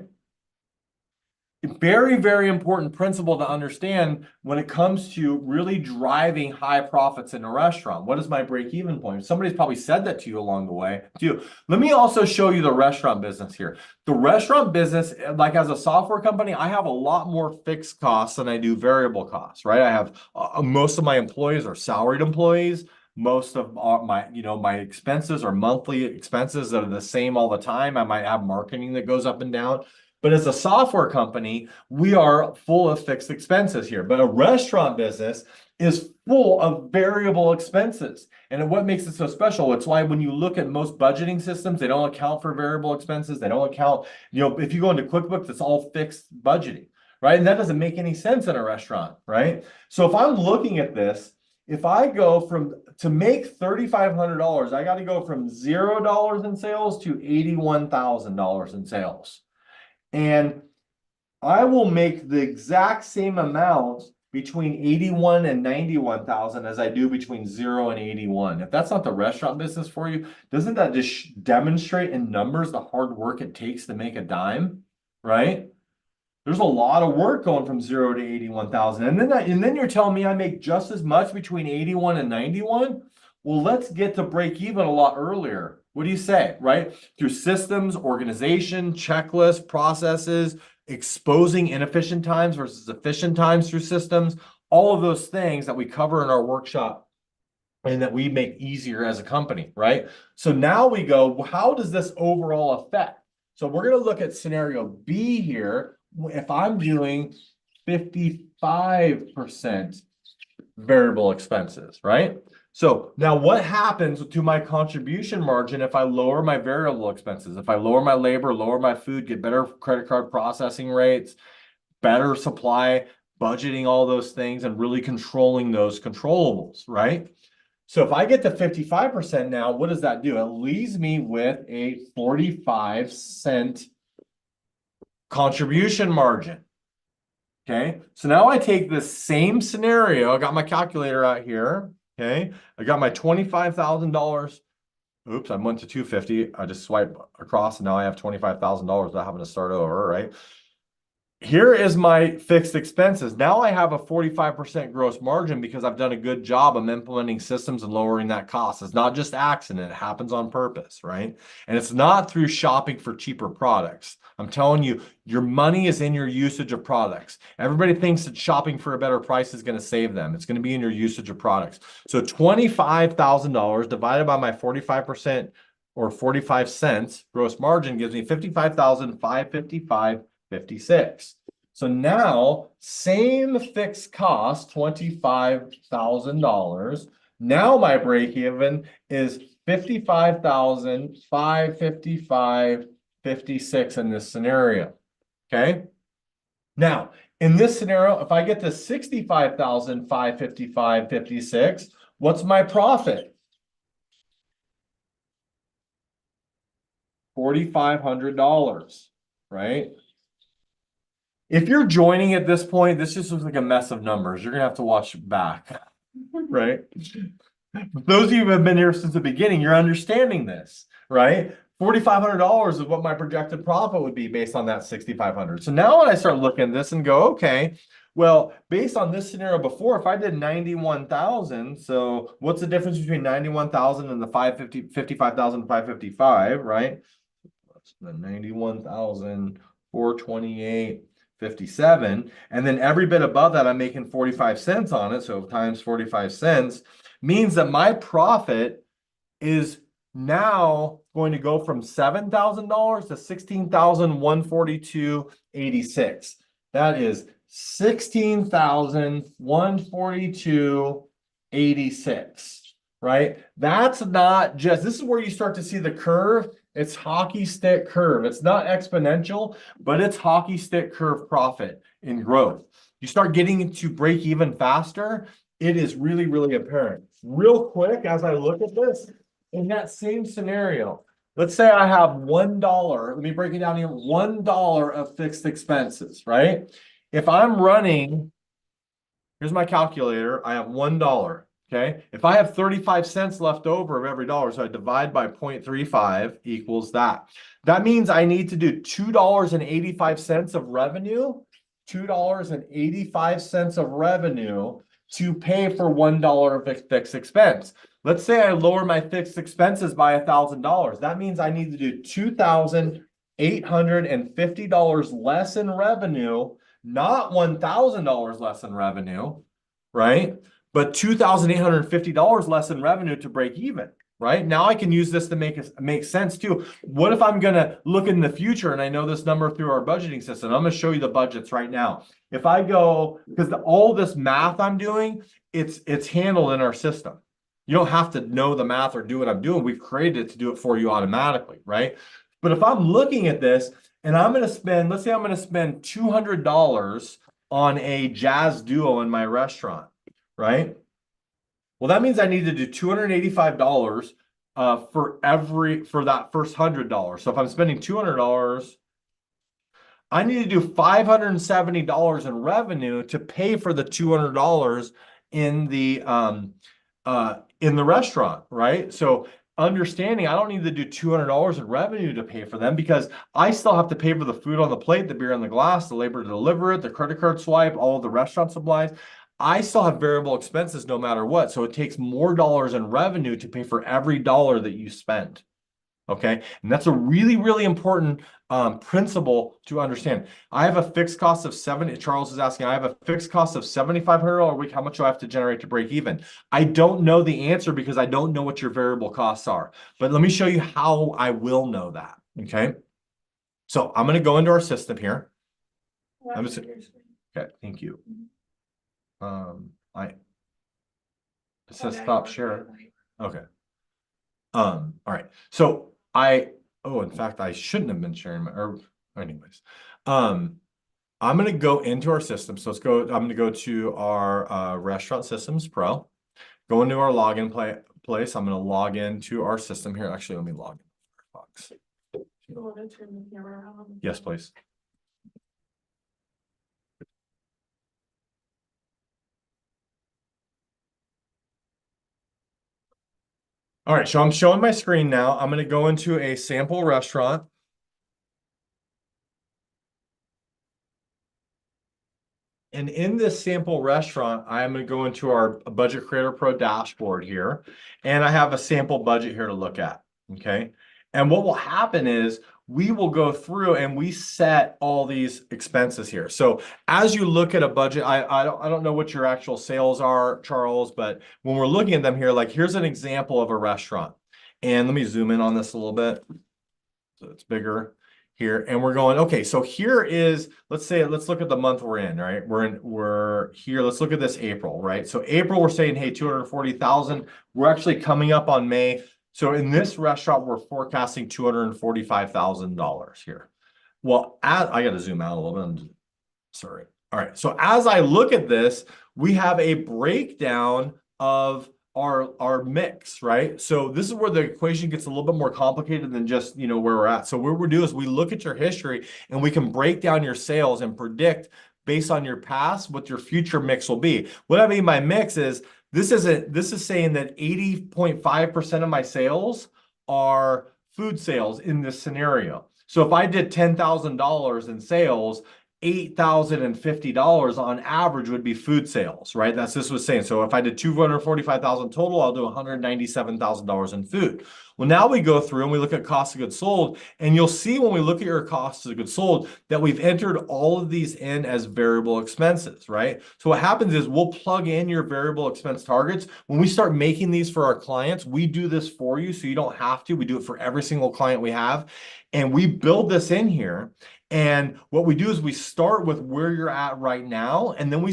Very, very important principle to understand when it comes to really driving high profits in a restaurant. What is my break-even point? Somebody's probably said that to you along the way too. Let me also show you the restaurant business here. The restaurant business, like as a software company, I have a lot more fixed costs than I do variable costs, right? I have most of my employees are salaried employees. Most of my expenses are monthly expenses that are the same all the time. I might have marketing that goes up and down. But as a software company, we are full of fixed expenses here. But a restaurant business is full of variable expenses. And what makes it so special, it's why when you look at most budgeting systems, they don't account for variable expenses. They don't account, if you go into QuickBooks, it's all fixed budgeting, right? And that doesn't make any sense in a restaurant, right? So if I'm looking at this, if I go to make $3,500, I got to go from $0 in sales to $81,000 in sales. And I will make the exact same amount between 81 and 91,000 as I do between 0 and 81. If that's not the restaurant business for you, doesn't that just demonstrate in numbers the hard work it takes to make a dime, right? There's a lot of work going from 0 to 81,000. And then you're telling me I make just as much between 81 and 91? Well, let's get to break even a lot earlier. What do you say, right? Through systems, organization, checklists, processes, exposing inefficient times versus efficient times through systems, all of those things that we cover in our workshop and that we make easier as a company, right? So now we go, well, how does this overall affect? So we're going to look at scenario B here. If I'm doing 55% variable expenses, right? So now what happens to my contribution margin if I lower my variable expenses? If I lower my labor, lower my food, get better credit card processing rates, better supply, budgeting, all those things, and really controlling those controllables, right? So if I get to 55% now, what does that do? It leaves me with a 45-cent contribution margin. Okay, so now I take this same scenario. I got my calculator out here. Okay, I got my $25,000. Oops, I went to 250. I just swipe across and now I have $25,000 without having to start over, right? Here is my fixed expenses. Now I have a 45% gross margin because I've done a good job of implementing systems and lowering that cost. It's not just accident, it happens on purpose, right? And it's not through shopping for cheaper products. I'm telling you, your money is in your usage of products. Everybody thinks that shopping for a better price is going to save them. It's going to be in your usage of products. So $25,000 divided by my 45% or 45 cents gross margin gives me $55,555.56. So now, same fixed cost, $25,000. Now my break even is $55,555.56 in this scenario. Okay. Now, in this scenario, if I get to $65,555.56, what's my profit? $4,500, right? If you're joining at this point, this just looks like a mess of numbers. You're gonna have to watch back, right? Those of you who have been here since the beginning, you're understanding this, right? $4,500 is what my projected profit would be based on that 6,500. So now when I start looking at this and go, okay, well, based on this scenario before, if I did 91,000, so what's the difference between 91,000 and the 55,555, right? That's the 91,428.57. And then every bit above that, I'm making 45 cents on it. So times 45 cents means that my profit is now going to go from $7,000 to $16,142.86. That is $16,142.86, right? That's not just, this is where you start to see the curve. It's hockey stick curve. It's not exponential, but it's hockey stick curve profit in growth. You start getting into break even faster, it is really, really apparent. Real quick, as I look at this, in that same scenario, let's say I have $1, let me break it down here, $1 of fixed expenses, right? If I'm running, here's my calculator, I have $1. Okay, if I have 35 cents left over of every dollar, so I divide by 0.35 equals that. That means I need to do $2.85 of revenue, $2.85 of revenue to pay for $1 of fixed expense. Let's say I lower my fixed expenses by $1,000. That means I need to do $2,850 less in revenue, not $1,000 less in revenue, right? But $2,850 less in revenue to break even, right? Now I can use this to make sense too. What if I'm going to look in the future and I know this number through our budgeting system? I'm going to show you the budgets right now. If I go, because all this math I'm doing, it's handled in our system. You don't have to know the math or do what I'm doing. We've created it to do it for you automatically, right? But if I'm looking at this and I'm going to spend, let's say I'm going to spend $200 on a jazz duo in my restaurant, right? Well, that means I need to do $285 for that first $100. So if I'm spending $200, I need to do $570 in revenue to pay for the $200 in the restaurant, right? So understanding I don't need to do $200 in revenue to pay for them because I still have to pay for the food on the plate, the beer on the glass, the labor to deliver it, the credit card swipe, all of the restaurant supplies. I still have variable expenses no matter what. So it takes more dollars in revenue to pay for every dollar that you spend. Okay. And that's a really, really important principle to understand. I have a fixed cost of Charles is asking, I have a fixed cost of $7,500 a week. How much do I have to generate to break even? I don't know the answer because I don't know what your variable costs are. But let me show you how I will know that. Okay. So I'm going to go into our system here. Okay. Thank you. It says stop share. Okay. All right. So in fact, I shouldn't have been sharing anyways. I'm going to go into our system. So I'm going to go to our Restaurant Systems Pro, go into our login place. I'm going to log into our system here. Actually, let me log in Firefox. Yes, please. All right, so I'm showing my screen now. I'm going to go into a sample restaurant. And in this sample restaurant, I'm going to go into our Budget Creator Pro dashboard here. And I have a sample budget here to look at, okay? And what will happen is we will go through and we set all these expenses here. So as you look at a budget, I don't know what your actual sales are, Charles, but when we're looking at them here, like here's an example of a restaurant. And let me zoom in on this a little bit so it's bigger here. And we're going, okay, so here is, let's look at the month we're in, right? We're here, let's look at this April, right? So April, we're saying, hey, 240,000. We're actually coming up on May. So in this restaurant, we're forecasting $245,000 here. Well, I got to zoom out a little bit. Sorry. All right. So as I look at this, we have a breakdown of our mix, right? So this is where the equation gets a little bit more complicated than just, where we're at. So what we do is we look at your history and we can break down your sales and predict based on your past what your future mix will be. What I mean by mix is this is saying that 80.5% of my sales are food sales in this scenario. So if I did $10,000 in sales, $8,050 on average would be food sales, right? This was saying. So if I did 245,000 total, I'll do $197,000 in food. Well, now we go through and we look at cost of goods sold, and you'll see when we look at your cost of goods sold that we've entered all of these in as variable expenses, right? So what happens is we'll plug in your variable expense targets. When we start making these for our clients, we do this for you so you don't have to. We do it for every single client we have, and we build this in here. And what we do is we start with where you're at right now, and then we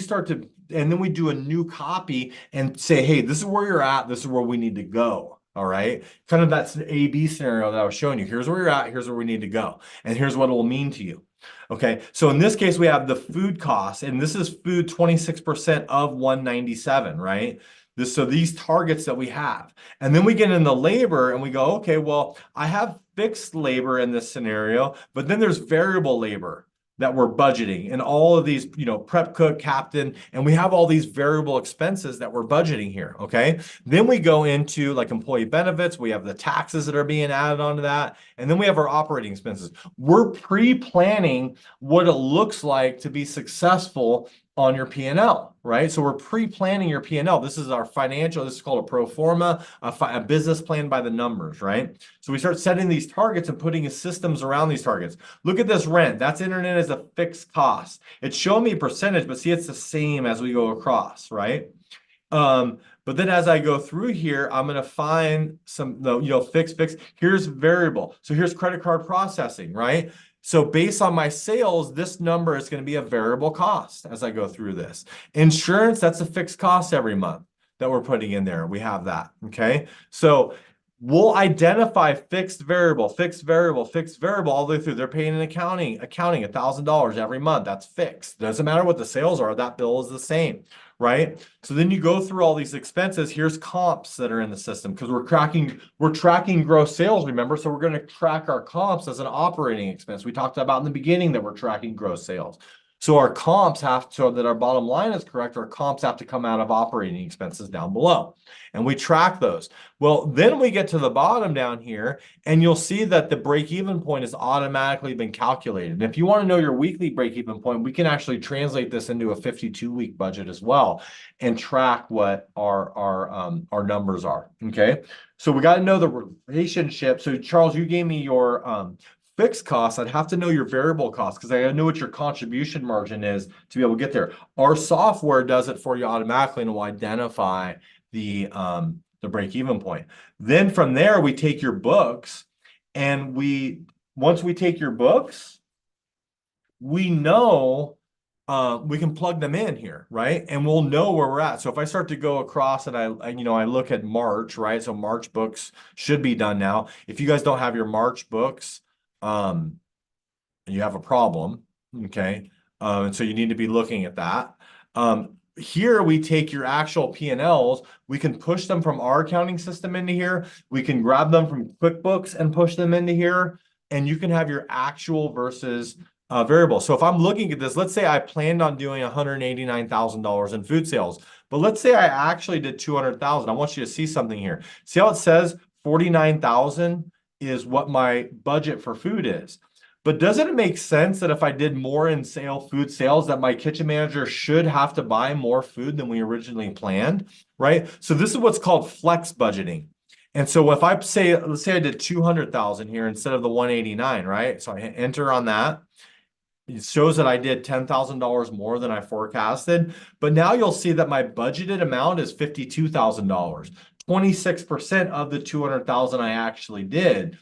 do a new copy and say, hey, this is where you're at. This is where we need to go. All right. Kind of that's an A/B scenario that I was showing you. Here's where you're at. Here's where we need to go. And here's what it will mean to you. Okay. So in this case, we have the food costs, and this is food 26% of 197, right? So these targets that we have. And then we get into labor and we go, okay, well, I have fixed labor in this scenario, but then there's variable labor that we're budgeting and all of these, prep cook, captain, and we have all these variable expenses that we're budgeting here. Okay. Then we go into like employee benefits. We have the taxes that are being added onto that. And then we have our operating expenses. We're pre-planning what it looks like to be successful on your P&L, right? So we're pre-planning your P&L. This is our financial, this is called a pro forma, a business plan by the numbers, right? So we start setting these targets and putting systems around these targets. Look at this rent. That's entered in as a fixed cost. It's showing me a percentage, but see, it's the same as we go across, right? But then as I go through here, I'm going to find some, fixed. Here's variable. So here's credit card processing, right? So based on my sales, this number is going to be a variable cost as I go through this. Insurance, that's a fixed cost every month that we're putting in there. We have that, okay? So we'll identify fixed variable all the way through. They're paying an accounting $1,000 every month. That's fixed. Doesn't matter what the sales are. That bill is the same, right? So then you go through all these expenses. Here's comps that are in the system because we're tracking gross sales, remember? So we're going to track our comps as an operating expense. We talked about in the beginning that we're tracking gross sales. So our comps so that our bottom line is correct, our comps have to come out of operating expenses down below. And we track those. Well, then we get to the bottom down here, and you'll see that the break-even point has automatically been calculated. And if you want to know your weekly break-even point, we can actually translate this into a 52-week budget as well and track what our numbers are. Okay. So we got to know the relationship. So Charles, you gave me your fixed costs. I'd have to know your variable costs because I got to know what your contribution margin is to be able to get there. Our software does it for you automatically and will identify the break-even point. Then from there, we take your books, and once we take your books, we know we can plug them in here, right? And we'll know where we're at. So if I start to go across and I look at March, right? So March books should be done now. If you guys don't have your March books, you have a problem, okay? And so you need to be looking at that. Here we take your actual P&Ls, we can push them from our accounting system into here. We can grab them from QuickBooks and push them into here, and you can have your actual versus variable. So if I'm looking at this, let's say I planned on doing $189,000 in food sales, but let's say I actually did 200,000. I want you to see something here. See how it says 49,000 is what my budget for food is. But doesn't it make sense that if I did more in food sales, that my kitchen manager should have to buy more food than we originally planned, right? So this is what's called flex budgeting. And so if let's say I did 200,000 here instead of the 189, right? So I hit enter on that. It shows that I did $10,000 more than I forecasted. But now you'll see that my budgeted amount is $52,000, 26% of the 200,000 I actually did.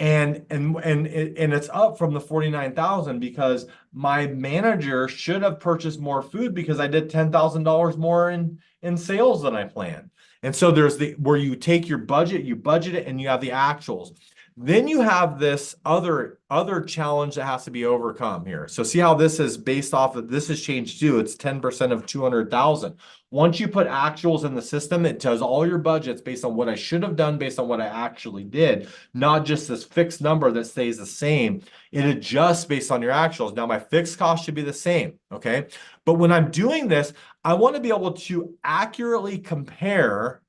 And it's up from the 49,000 because my manager should have purchased more food because I did $10,000 more in sales than I planned. And so there's where you take your budget, you budget it, and you have the actuals. Then you have this other challenge that has to be overcome here. So see how this is based off of, this has changed too. It's 10% of 200,000. Once you put actuals in the system, it does all your budgets based on what I should have done, based on what I actually did, not just this fixed number that stays the same. It adjusts based on your actuals. Now my fixed cost should be the same, okay? But when I'm doing this, I want to be able to accurately compare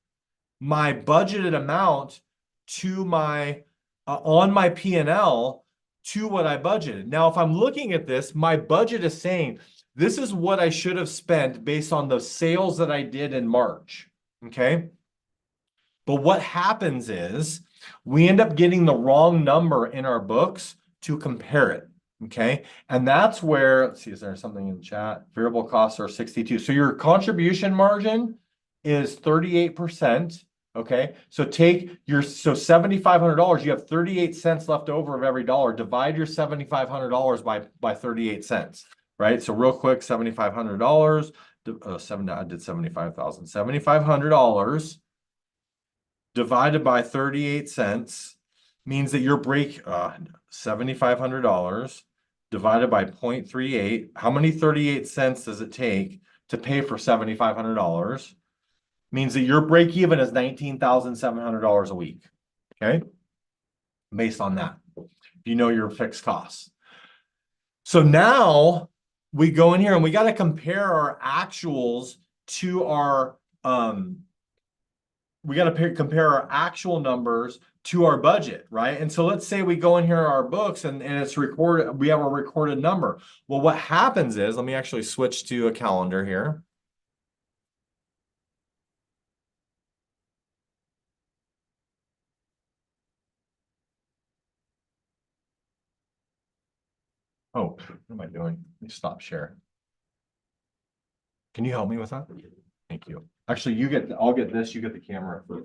my budgeted amount to my on my P&L to what I budgeted. Now, if I'm looking at this, my budget is saying, this is what I should have spent based on the sales that I did in March, okay? But what happens is we end up getting the wrong number in our books to compare it, okay? And that's where, let's see, is there something in the chat? Variable costs are 62. So your contribution margin is 38%. Okay, so take so $7,500, you have 38 cents left over of every dollar. Divide your $7,500 by 38 cents, right? So real quick, $7,500, I did 75,000. $7,500 divided by 38 cents means that your break $7,500 divided by 0.38. How many 38 cents does it take to pay for $7,500? Means that your break even is $19,700 a week. Okay. Based on that, you know your fixed costs. So now we go in here and we got to compare our actuals to our we got to compare our actual numbers to our budget, right? And so let's say we go in here our books and it's recorded, we have a recorded number. Well, what happens is, let me actually switch to a calendar here. Oh, what am I doing? Let me stop share. Can you help me with that? Thank you. Actually, I'll get this, you get the camera. I'm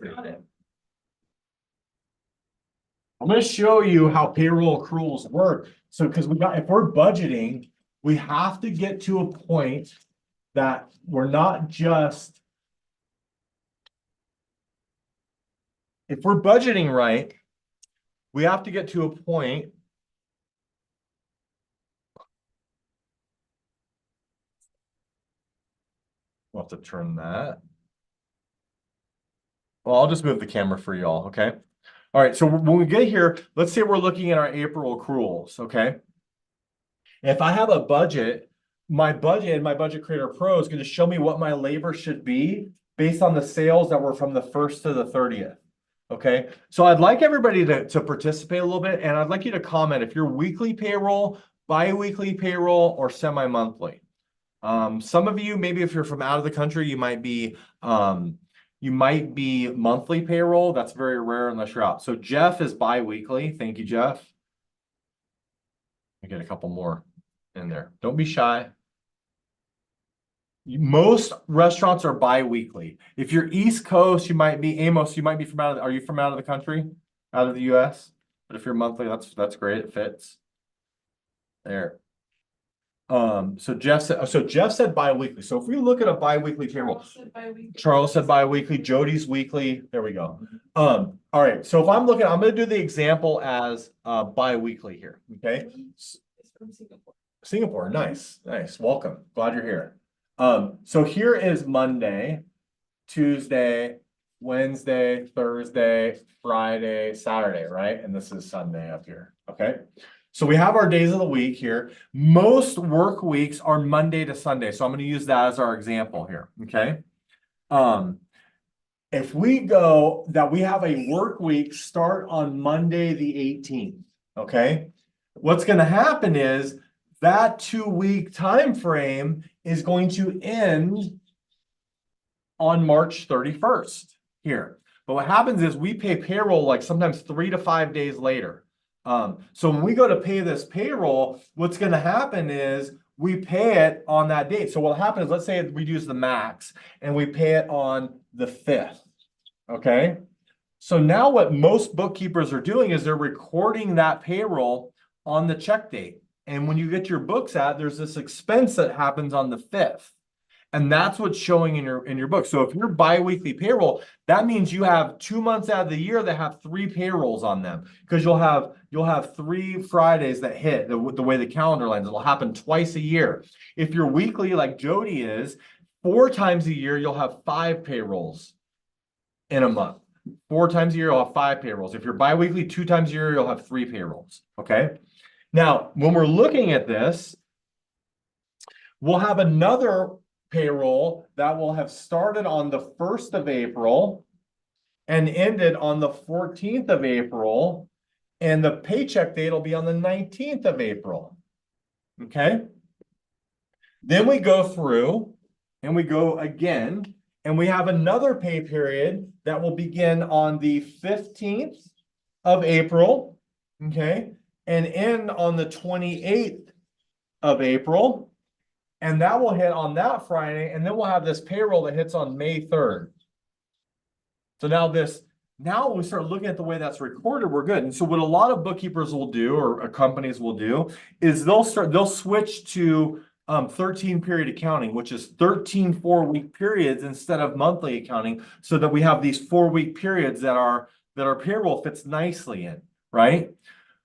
going to show you how payroll accruals work. So, because if we're budgeting, we have to get to a point that we're not just, if we're budgeting right, we have to get to a point. We'll have to turn that. Well, I'll just move the camera for y'all, okay? All right, so when we get here, let's say we're looking at our April accruals, okay? If I have a budget, my budget in my Budget Creator Pro is going to show me what my labor should be based on the sales that were from the 1st to the 30th. Okay, so I'd like everybody to participate a little bit, and I'd like you to comment if you're weekly payroll, bi-weekly payroll, or semi-monthly. Some of you, maybe if you're from out of the country, you might be monthly payroll. That's very rare unless you're out. So Jeff is bi-weekly. Thank you, Jeff. I get a couple more in there. Don't be shy. Most restaurants are bi-weekly. If you're East Coast, you might be Amos. You might be from are you from out of the country, out of the U.S.? But if you're monthly, that's great. It fits. There. So Jeff said bi-weekly. So if we look at a bi-weekly payroll, Charles said bi-weekly, Jody's weekly. There we go. All right. So if I'm going to do the example as bi-weekly here. Okay. It's from Singapore. Singapore. Nice. Welcome. Glad you're here. So here is Monday, Tuesday, Wednesday, Thursday, Friday, Saturday, right? And this is Sunday up here. Okay. So we have our days of the week here. Most work weeks are Monday to Sunday. So I'm going to use that as our example here. Okay. If we go that we have a work week start on Monday, the 18th. Okay. What's going to happen is that 2-week time frame is going to end on March 31st here. But what happens is we pay payroll like sometimes 3 to 5 days later. So when we go to pay this payroll, what's going to happen is we pay it on that date. So what happens, let's say we use the max and we pay it on the 5th. Okay. So now what most bookkeepers are doing is they're recording that payroll on the check date. And when you get your books out, there's this expense that happens on the 5th. And that's what's showing in your book. So if you're bi-weekly payroll, that means you have 2 months out of the year that have 3 payrolls on them, because you'll have 3 Fridays that hit the way the calendar lands. It'll happen twice a year. If you're weekly, like Jody is, 4 times a year, you'll have 5 payrolls in a month. 4 times a year, you'll have 5 payrolls. If you're bi-weekly, 2 times a year, you'll have 3 payrolls. Okay. Now, when we're looking at this, we'll have another payroll that will have started on the 1st of April and ended on the 14th of April, and the paycheck date will be on the 19th of April. Okay. Then we go through and we go again, and we have another pay period that will begin on the 15th of April. Okay. And end on the 28th of April. And that will hit on that Friday. And then we'll have this payroll that hits on May 3rd. So now when we start looking at the way that's recorded, we're good. And so what a lot of bookkeepers will do, or companies will do, is they'll switch to 13 period accounting, which is 13 4-week periods instead of monthly accounting, so that we have these 4-week periods that our payroll fits nicely in, right?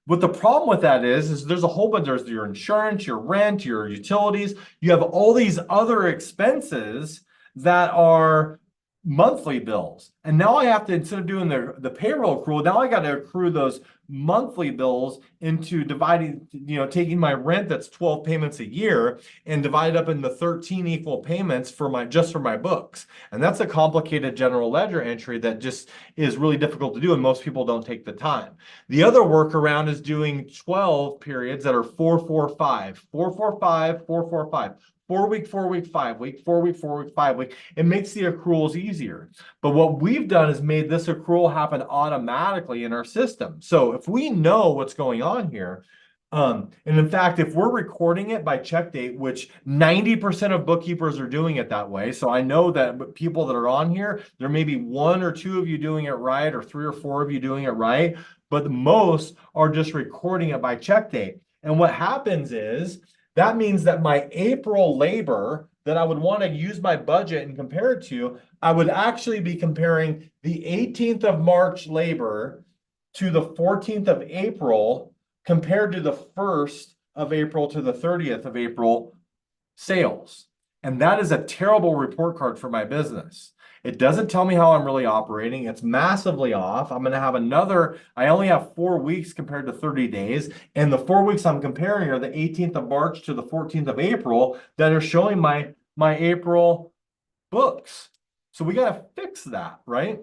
What the problem with that is there's a whole bunch, there's your insurance, your rent, your utilities, you have all these other expenses that are monthly bills. And now I have to, instead of doing the payroll accrual, now I got to accrue those monthly bills into dividing, taking my rent that's 12 payments a year and divide it up into 13 equal payments for my books. And that's a complicated general ledger entry that just is really difficult to do, and most people don't take the time. The other workaround is doing 12 periods that are 4-4-5, 4-4-5, 4-4-5. 4-week, 4-week, 5-week, 4-week, 4-week, 5-week. It makes the accruals easier. But what we've done is made this accrual happen automatically in our system. So if we know what's going on here, and in fact, if we're recording it by check date, which 90% of bookkeepers are doing it that way. So I know that people that are on here, there may be 1 or 2 of you doing it right, or 3 or 4 of you doing it right, but most are just recording it by check date. And what happens is, that means that my April labor that I would want to use my budget and compare it to, I would actually be comparing the 18th of March labor to the 14th of April compared to the 1st of April to the 30th of April sales. And that is a terrible report card for my business. It doesn't tell me how I'm really operating. It's massively off. I'm going to have I only have 4 weeks compared to 30 days. And the 4 weeks I'm comparing are the 18th of March to the 14th of April that are showing my April books. So we got to fix that, right?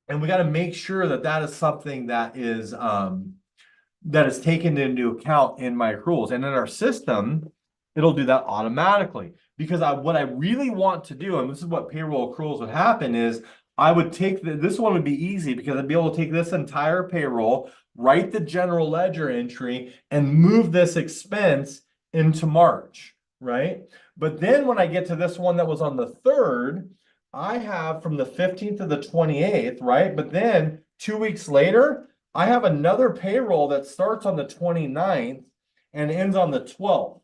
And we got to make sure that that is something that is taken into account in my accruals. And in our system, it'll do that automatically. Because what I really want to do, and this is what payroll accruals would happen, is I would take this one would be easy because I'd be able to take this entire payroll, write the general ledger entry, and move this expense into March, right? But then when I get to this one that was on the 3rd, I have from the 15th to the 28th, right? But then 2 weeks later, I have another payroll that starts on the 29th and ends on the 12th.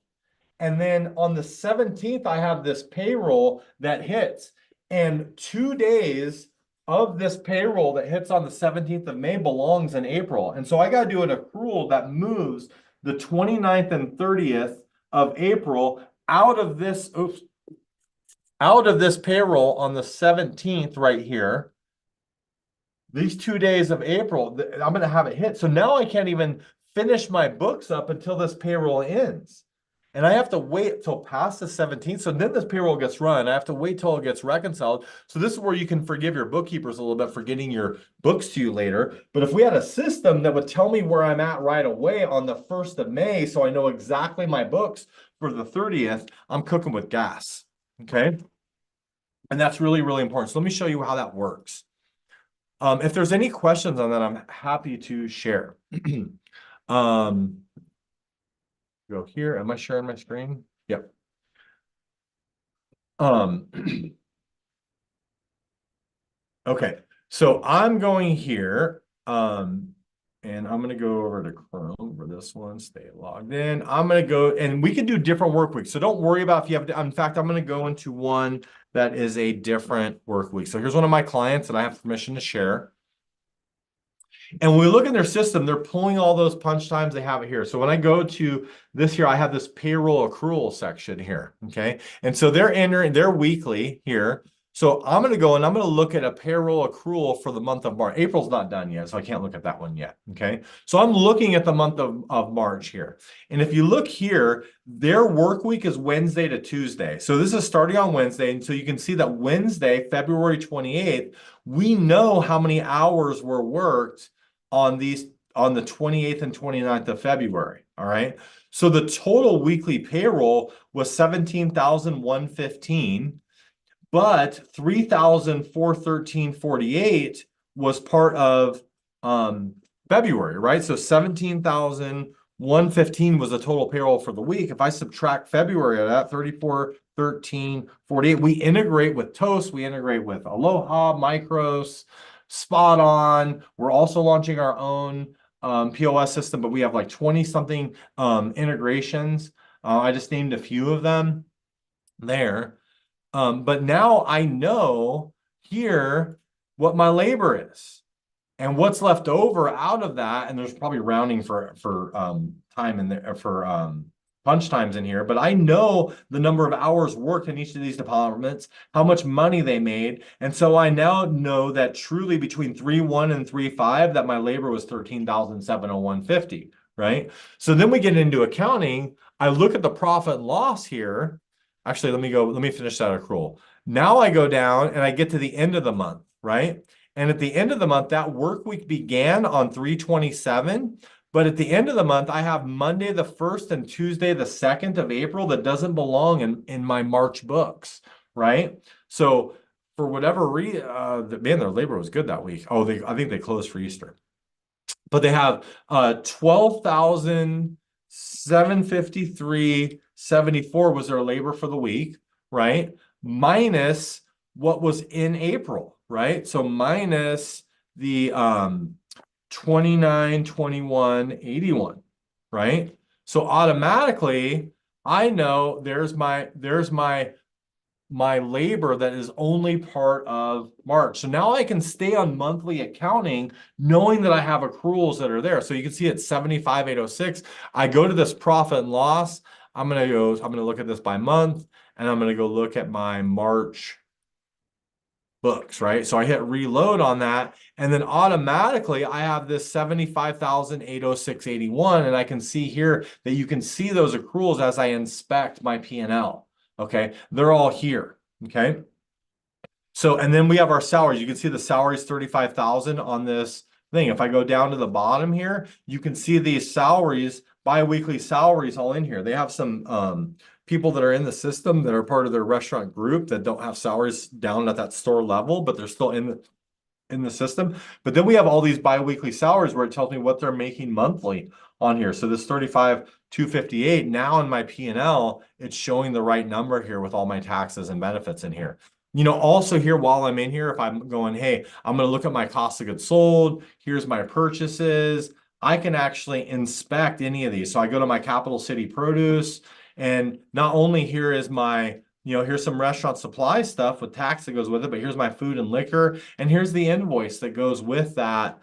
And then on the 17th, I have this payroll that hits. And 2 days of this payroll that hits on the 17th of May belongs in April. And so I got to do an accrual that moves the 29th and 30th of April out of this payroll on the 17th right here. These 2 days of April, I'm going to have it hit. So now I can't even finish my books up until this payroll ends. And I have to wait till past the 17th. So then this payroll gets run. I have to wait till it gets reconciled. So this is where you can forgive your bookkeepers a little bit for getting your books to you later. But if we had a system that would tell me where I'm at right away on the 1st of May, so I know exactly my books for the 30th, I'm cooking with gas. Okay. And that's really, really important. So let me show you how that works. If there's any questions on that, I'm happy to share. Go here. Am I sharing my screen? Yep. Okay. So I'm going here, and I'm going to go over to Chrome for this one. Stay logged in. I'm going to go, and we can do different work weeks. So don't worry about if you have, in fact, I'm going to go into one that is a different work week. So here's one of my clients that I have permission to share. And when we look in their system, they're pulling all those punch times. They have it here. So when I go to this here, I have this payroll accrual section here. Okay. And so they're entering their weekly here. So I'm going to go and I'm going to look at a payroll accrual for the month of March. April's not done yet, so I can't look at that one yet. Okay. So I'm looking at the month of March here. And if you look here, their work week is Wednesday to Tuesday. So this is starting on Wednesday. And so you can see that Wednesday, February 28th, we know how many hours were worked on the 28th and 29th of February. All right. So the total weekly payroll was 17,115, but 3,413.48 was part of February, right? So 17,115 was the total payroll for the week. If I subtract February of that, 3,413.48, we integrate with Toast, we integrate with Aloha, Micros, Spot On. We're also launching our own POS system, but we have like 20 something integrations I just named a few of them there. But now I know here what my labor is. And what's left over out of that, and there's probably rounding for time in there for punch times in here, but I know the number of hours worked in each of these departments, how much money they made, and so I now know that truly between 3.1 and 3.5 that my labor was 13,701.50, right? So then we get into accounting. I look at the profit and loss here. Actually, let me finish that accrual. Now I go down and I get to the end of the month, right? And at the end of the month, that work week began on 3/27. But at the end of the month, I have Monday the 1st and Tuesday the 2nd of April that doesn't belong in my March books, right? So for whatever reason, man, their labor was good that week. Oh, I think they closed for Easter. But they have 12,753.74 was their labor for the week, right? Minus what was in April, right? So minus the 29, 21, 81, right? So automatically I know there's my labor that is only part of March. So now I can stay on monthly accounting knowing that I have accruals that are there. So you can see it's 75,806. I go to this profit and loss. I'm going to look at this by month, and I'm going to go look at my March books, right? So I hit reload on that, and then automatically I have this 75,806.81, and I can see here that you can see those accruals as I inspect my P&L. Okay, they're all here. Okay, so and then we have our salaries. You can see the salaries 35,000 on this thing. If I go down to the bottom here, you can see these salaries, bi-weekly salaries all in here. They have some people that are in the system that are part of their restaurant group that don't have salaries down at that store level, but they're still in the system. But then we have all these bi-weekly salaries where it tells me what they're making monthly on here. So this 35,258 now in my P&L, it's showing the right number here with all my taxes and benefits in here. You know, also here while I'm in here, if I'm going, hey, I'm going to look at my cost of goods sold, here's my purchases, I can actually inspect any of these. So I go to my Capital City Produce, and not only here is my, here's some restaurant supply stuff with tax that goes with it, but here's my food and liquor, and here's the invoice that goes with that,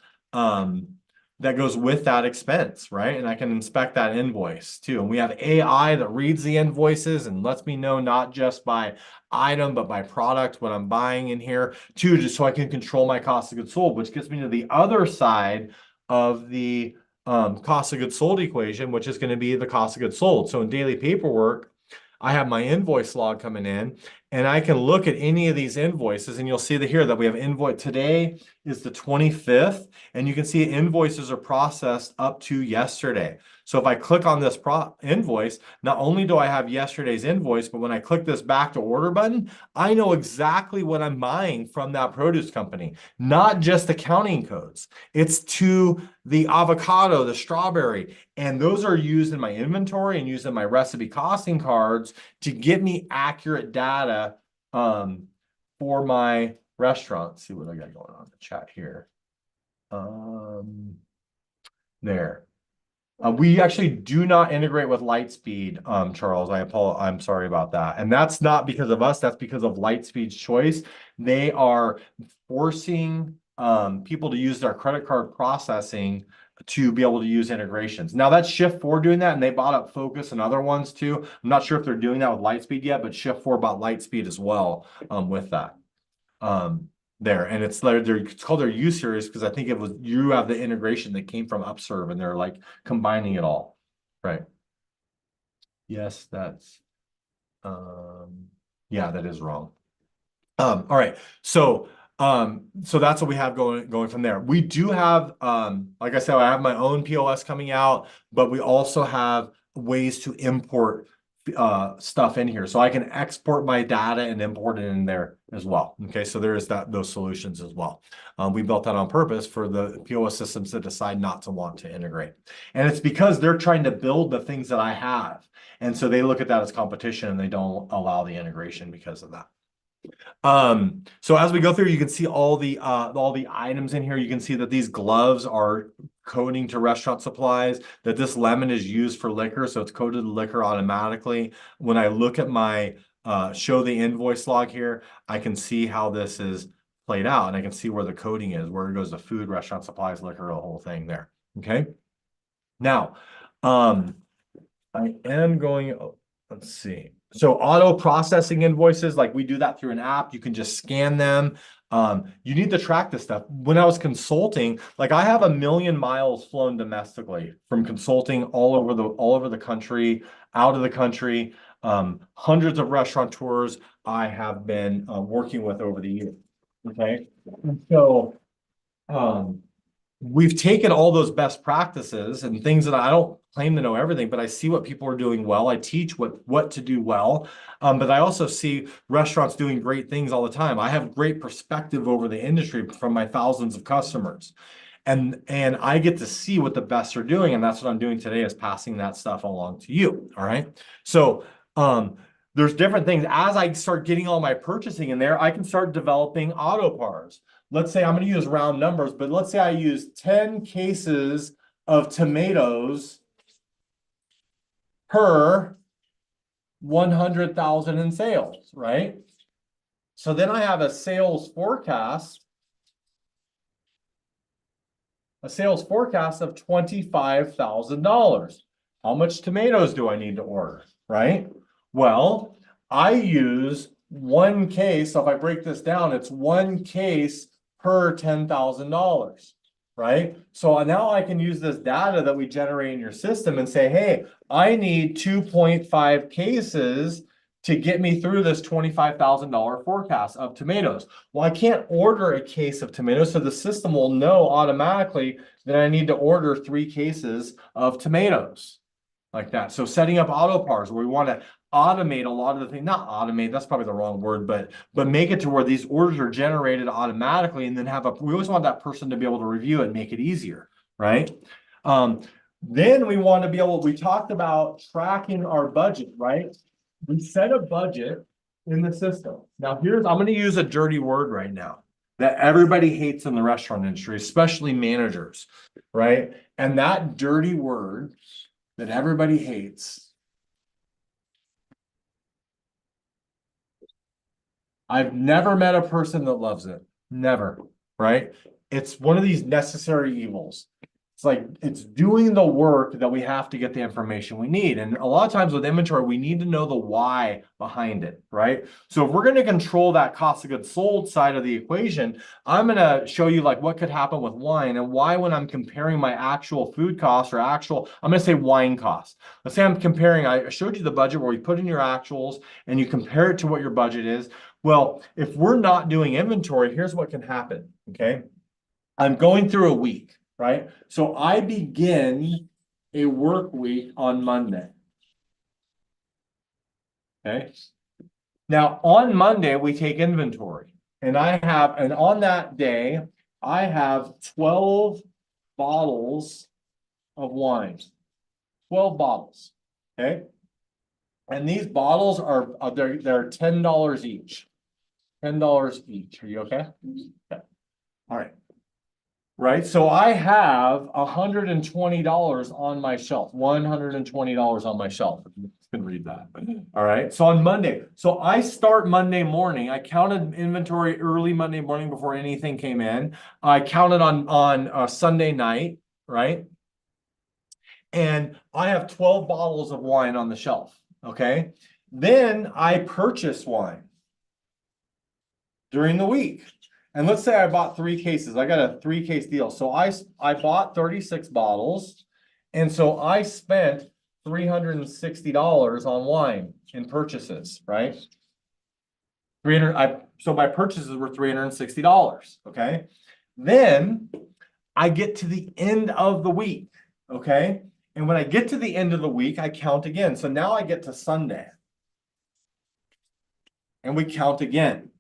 expense, right? And I can inspect that invoice too. And we have AI that reads the invoices and lets me know not just by item, but by product, what I'm buying in here too, just so I can control my cost of goods sold, which gets me to the other side of the cost of goods sold equation, which is going to be the cost of goods sold. So in daily paperwork, I have my invoice log coming in, and I can look at any of these invoices, and you'll see that here that we have invoice. Today is the 25th, and you can see invoices are processed up to yesterday. So if I click on this invoice, not only do I have yesterday's invoice, but when I click this back to order button, I know exactly what I'm buying from that produce company, not just accounting codes. It's to the avocado, the strawberry, and those are used in my inventory and used in my recipe costing cards to get me accurate data for my restaurant. Let's see what I got going on in the chat here. There. We actually do not integrate with Lightspeed, Charles. I'm sorry about that. And that's not because of us, that's because of Lightspeed's choice. They are forcing people to use their credit card processing to be able to use integrations. Now that's Shift4 doing that, and they bought up Focus and other ones too. I'm not sure if they're doing that with Lightspeed yet, but Shift4 bought Lightspeed as well with that. There, and it's called their U series because I think you have the integration that came from Upserve, and they're like combining it all, right? Yes, that's yeah, that is wrong. All right, so that's what we have going from there. We do have like I said, I have my own POS coming out, but we also have ways to import stuff in here, so I can export my data and import it in there as well. Okay, so there is those solutions as well. We built that on purpose for the POS systems that decide not to want to integrate, and it's because they're trying to build the things that I have, and so they look at that as competition and they don't allow the integration because of that. So as we go through, you can see all the items in here. You can see that these gloves are coding to restaurant supplies, that this lemon is used for liquor, so it's coded to liquor automatically. When I look at my show the invoice log here, I can see how this is played out, and I can see where the coding is, where it goes to food, restaurant supplies, liquor, the whole thing there. Okay. Now, I am going, oh, let's see. So auto processing invoices, like we do that through an app. You can just scan them. You need to track this stuff. When I was consulting, like I have 1 million miles flown domestically from consulting all over the country, out of the country. Hundreds of restaurateurs I have been working with over the years. Okay. So we've taken all those best practices and things that I don't claim to know everything, but I see what people are doing well. I teach what to do well. But I also see restaurants doing great things all the time. I have great perspective over the industry from my thousands of customers. And I get to see what the best are doing. And that's what I'm doing today, is passing that stuff along to you. All right. So there's different things. As I start getting all my purchasing in there, I can start developing auto pars. Let's say I'm going to use round numbers, but let's say I use 10 cases of tomatoes per 100,000 in sales, right? So then I have a sales forecast of $25,000. How much tomatoes do I need to order, right? Well, I use one case. So if I break this down, it's one case per $10,000, right? So now I can use this data that we generate in your system and say, hey, I need 2.5 cases to get me through this $25,000 forecast of tomatoes. Well, I can't order a case of tomatoes, so the system will know automatically that I need to order 3 cases of tomatoes, like that. So setting up auto pars, where we want to automate a lot of the things, not automate, that's probably the wrong word, but make it to where these orders are generated automatically, and then we always want that person to be able to review it and make it easier, right? Then we want to be able, we talked about tracking our budget, right? We set a budget in the system. Now I'm going to use a dirty word right now that everybody hates in the restaurant industry, especially managers, right? And that dirty word that everybody hates, I've never met a person that loves it. Never, right? It's one of these necessary evils. It's like it's doing the work that we have to get the information we need. And a lot of times with inventory, we need to know the why behind it, right? So if we're going to control that cost of goods sold side of the equation, I'm going to show you like what could happen with wine and why when I'm comparing my actual food costs or I'm going to say wine costs. Let's say I'm comparing, I showed you the budget where you put in your actuals and you compare it to what your budget is. Well, if we're not doing inventory, here's what can happen, okay? I'm going through a week, right? So I begin a work week on Monday. Okay. Now on Monday, we take inventory. And on that day, I have 12 bottles of wine. 12 bottles. Okay. And these bottles are they're $10 each. $10 each. Are you okay? Okay. All right. Right. So I have $120 on my shelf, $120 on my shelf. You can read that. All right. So on Monday, so I start Monday morning. I counted inventory early Monday morning before anything came in. I counted on Sunday night, right? And I have 12 bottles of wine on the shelf. Okay. Then I purchase wine during the week. And let's say I bought 3 cases. I got a 3-case deal. So I bought 36 bottles. And so I spent $360 on wine in purchases, right? So my purchases were $360. Okay. Then I get to the end of the week. Okay. And when I get to the end of the week, I count again. So now I get to Sunday. And we count again.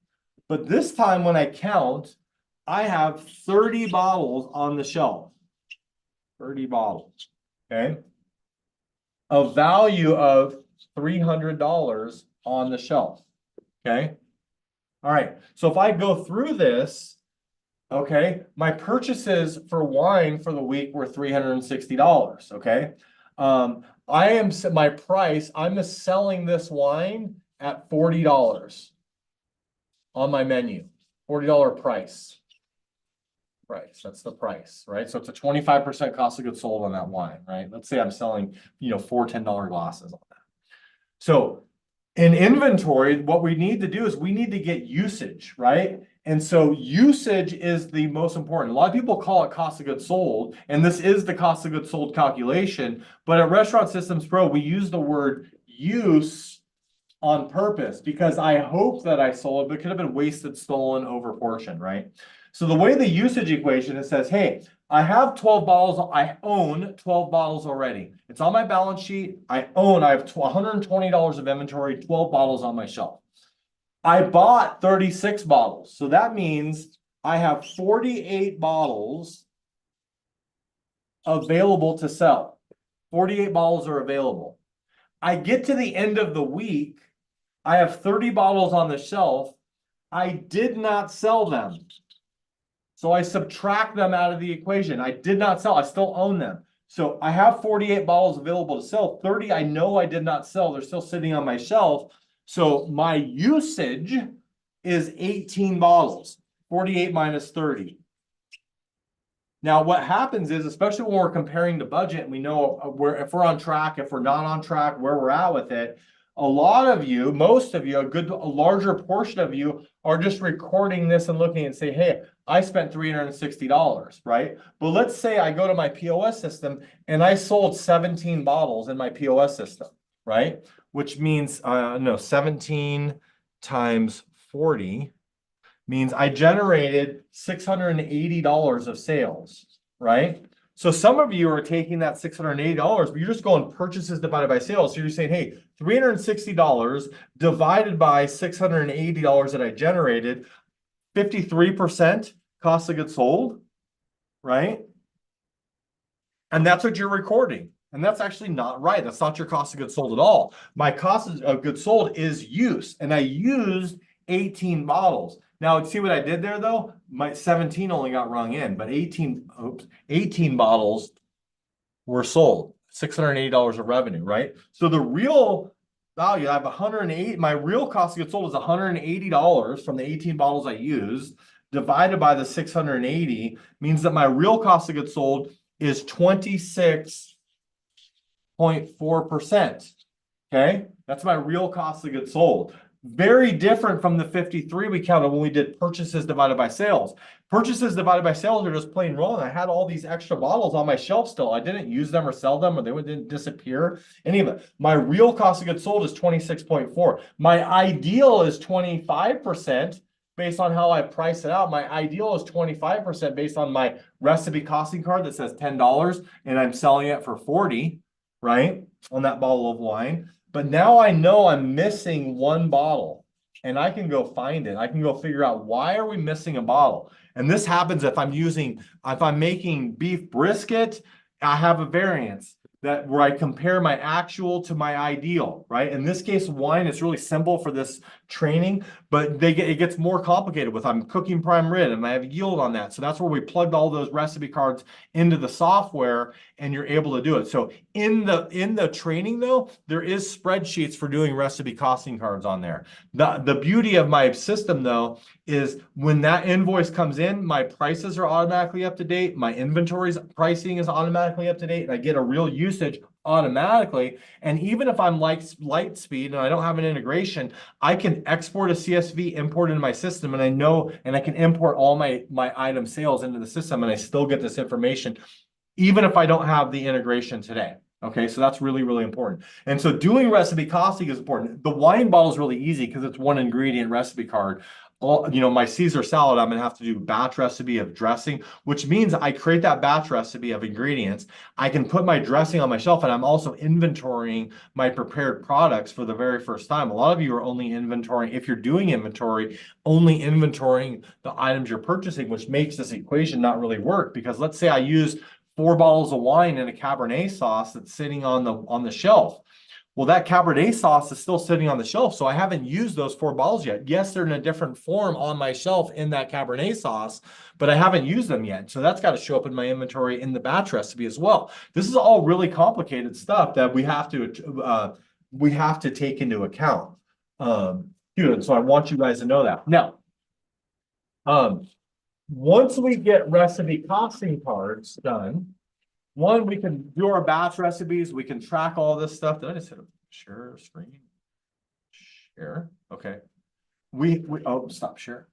But this time when I count, I have 30 bottles on the shelf. 30 bottles, okay? A value of $300 on the shelf, okay? All right. So if I go through this, okay, my purchases for wine for the week were $360. Okay. My price, I'm selling this wine at $40 on my menu. $40 price. That's the price, right? So it's a 25% cost of goods sold on that wine, right? Let's say I'm selling, four $10 glasses on that. So in inventory, what we need to do is we need to get usage, right? And so usage is the most important. A lot of people call it cost of goods sold, and this is the cost of goods sold calculation. But at Restaurant Systems Pro, we use the word use on purpose because I hope that I sold, but it could have been wasted, stolen, overportioned, right? So the way the usage equation, it says, hey, I have 12 bottles. I own 12 bottles already. It's on my balance sheet. I have $120 of inventory, 12 bottles on my shelf. I bought 36 bottles. So that means I have 48 bottles available to sell. 48 bottles are available. I get to the end of the week. I have 30 bottles on the shelf. I did not sell them. So I subtract them out of the equation. I did not sell. I still own them. So I have 48 bottles available to sell. 30 I know I did not sell. They're still sitting on my shelf. So my usage is 18 bottles. 48 minus 30. Now what happens is, especially when we're comparing the budget and we know if we're on track, if we're not on track, where we're at with it, a lot of you, most of you, a larger portion of you are just recording this and looking and say, hey, I spent $360, right? But let's say I go to my POS system and I sold 17 bottles in my POS system, right? Which means, 17 times 40 means I generated $680 of sales, right? So some of you are taking that $680, but you're just going purchases divided by sales. So you're saying, hey, $360 divided by $680 that I generated, 53% cost of goods sold, right? And that's what you're recording. And that's actually not right. That's not your cost of goods sold at all. My cost of goods sold is use. And I used 18 bottles. Now, see what I did there, though? My 17 only got rung in, but 18 bottles were sold. $680 of revenue, right? So the real value, I have 108. My real cost of goods sold is $180 from the 18 bottles I used, divided by the 680, means that my real cost of goods sold is 26.4%. Okay, that's my real cost of goods sold. Very different from the 53 we counted when we did purchases divided by sales. Purchases divided by sales are just plain wrong. I had all these extra bottles on my shelf still. I didn't use them or sell them, or they didn't disappear. Any of it. My real cost of goods sold is 26.4. My ideal is 25% based on how I price it out. My ideal is 25% based on my recipe costing card that says $10 and I'm selling it for 40, right? On that bottle of wine. But now I know I'm missing one bottle and I can go find it. I can go figure out why are we missing a bottle? And this happens if I'm making beef brisket, I have a variance where I compare my actual to my ideal, right? In this case, wine is really simple for this training, but it gets more complicated with I'm cooking prime rib and I have yield on that. So that's where we plugged all those recipe cards into the software and you're able to do it. So in the training though, there is spreadsheets for doing recipe costing cards on there. The beauty of my system though is when that invoice comes in, my prices are automatically up to date, my inventory's pricing is automatically up to date, and I get a real usage automatically. And even if I'm light speed and I don't have an integration, I can export a CSV, import into my system, and I can import all my item sales into the system, and I still get this information, even if I don't have the integration today. Okay, so that's really, really important. And so doing recipe costing is important. The wine bottle is really easy because it's one ingredient recipe card. My Caesar salad, I'm going to have to do batch recipe of dressing, which means I create that batch recipe of ingredients. I can put my dressing on my shelf, and I'm also inventorying my prepared products for the very first time. A lot of you are only inventorying, if you're doing inventory, only inventorying the items you're purchasing, which makes this equation not really work. Because let's say I use 4 bottles of wine and a Cabernet sauce that's sitting on the shelf. Well, that Cabernet sauce is still sitting on the shelf, so I haven't used those 4 bottles yet. Yes, they're in a different form on my shelf in that Cabernet sauce, but I haven't used them yet. So that's got to show up in my inventory in the batch recipe as well. This is all really complicated stuff that we have to take into account. So I want you guys to know that. Now, once we get recipe costing cards done, we can do our batch recipes. We can track all this stuff. Did I just hit a share screen? Share. Okay. Stop share.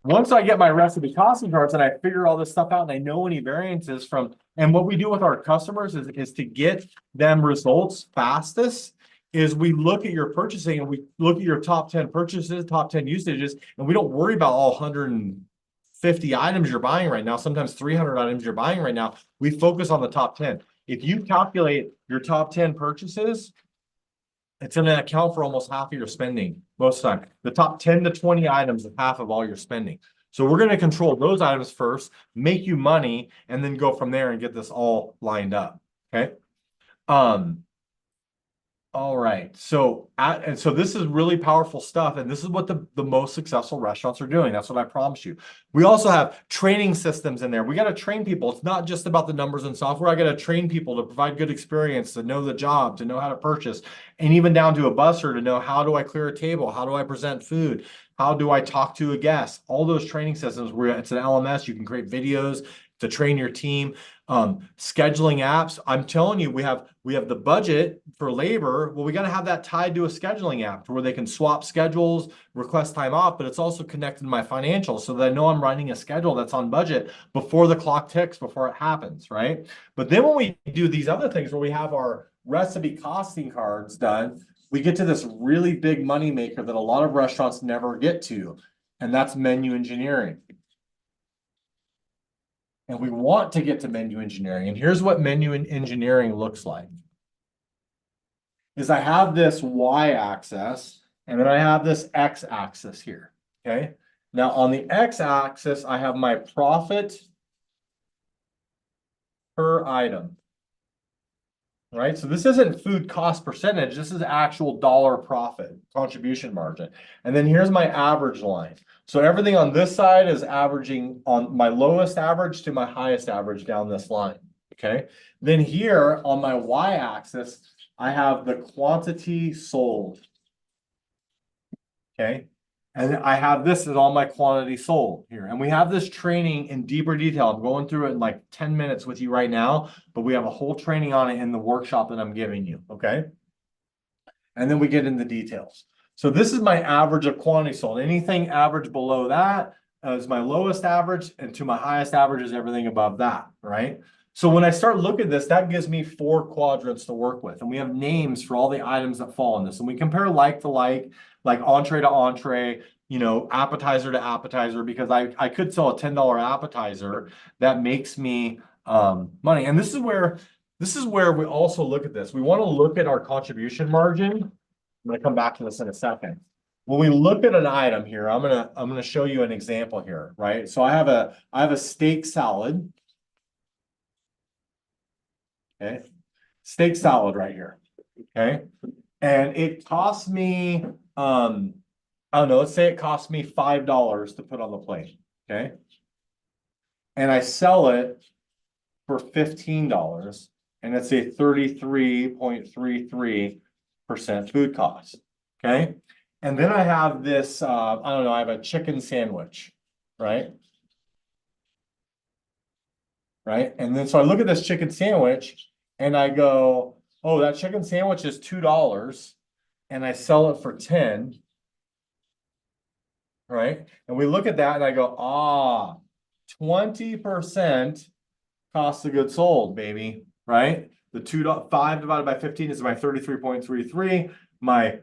Once I get my recipe costing cards and I figure all this stuff out and I know any variances from, and what we do with our customers is to get them results fastest is we look at your purchasing and we look at your top 10 purchases, top 10 usages, and we don't worry about all 150 items you're buying right now, sometimes 300 items you're buying right now. We focus on the top 10. If you calculate your top 10 purchases, it's going to account for almost half of your spending most of the time. The top 10 to 20 items is half of all your spending. So we're going to control those items first, make you money, and then go from there and get this all lined up. Okay. All right. So this is really powerful stuff. And this is what the most successful restaurants are doing. That's what I promise you. We also have training systems in there. We got to train people. It's not just about the numbers and software. I got to train people to provide good experience, to know the job, to know how to purchase, and even down to a busser to know how do I clear a table? How do I present food? How do I talk to a guest? All those training systems where it's an LMS, you can create videos to train your team. Scheduling apps. I'm telling you, we have the budget for labor. Well, we got to have that tied to a scheduling app where they can swap schedules, request time off, but it's also connected to my financials so that I know I'm running a schedule that's on budget before the clock ticks, before it happens, right? But then when we do these other things where we have our recipe costing cards done, we get to this really big money maker that a lot of restaurants never get to, and that's menu engineering. And we want to get to menu engineering. And here's what menu engineering looks like. Is I have this y-axis, and then I have this x-axis here, okay? Now on the x-axis, I have my profit per item, right? So this isn't food cost percentage. This is actual dollar profit, contribution margin. And then here's my average line. So everything on this side is averaging on my lowest average to my highest average down this line, okay? Then here on my y-axis, I have the quantity sold, okay? And I have this as all my quantity sold here. And we have this training in deeper detail. I'm going through it in like 10 minutes with you right now, but we have a whole training on it in the workshop that I'm giving you, okay? And then we get into details. So this is my average of quantity sold. Anything average below that is my lowest average, and to my highest average is everything above that, right? So when I start looking at this, that gives me 4 quadrants to work with. And we have names for all the items that fall in this. And we compare like to like entree to entree, appetizer to appetizer, because I could sell a $10 appetizer that makes me money. And this is where we also look at this. We want to look at our contribution margin. I'm going to come back to this in a second. When we look at an item here, I'm going to show you an example here, right? So I have a steak salad. Okay. Steak salad right here. Okay. And it costs me, I don't know, let's say it costs me $5 to put on the plate. Okay. And I sell it for $15, and it's a 33.33% food cost. Okay. And then I have this, I don't know, I have a chicken sandwich, right? Right. And then so I look at this chicken sandwich and I go, oh, that chicken sandwich is $2 and I sell it for 10. Right. And we look at that and I go, 20% cost of goods sold, baby. Right. The 5 divided by 15 is my 33.33. My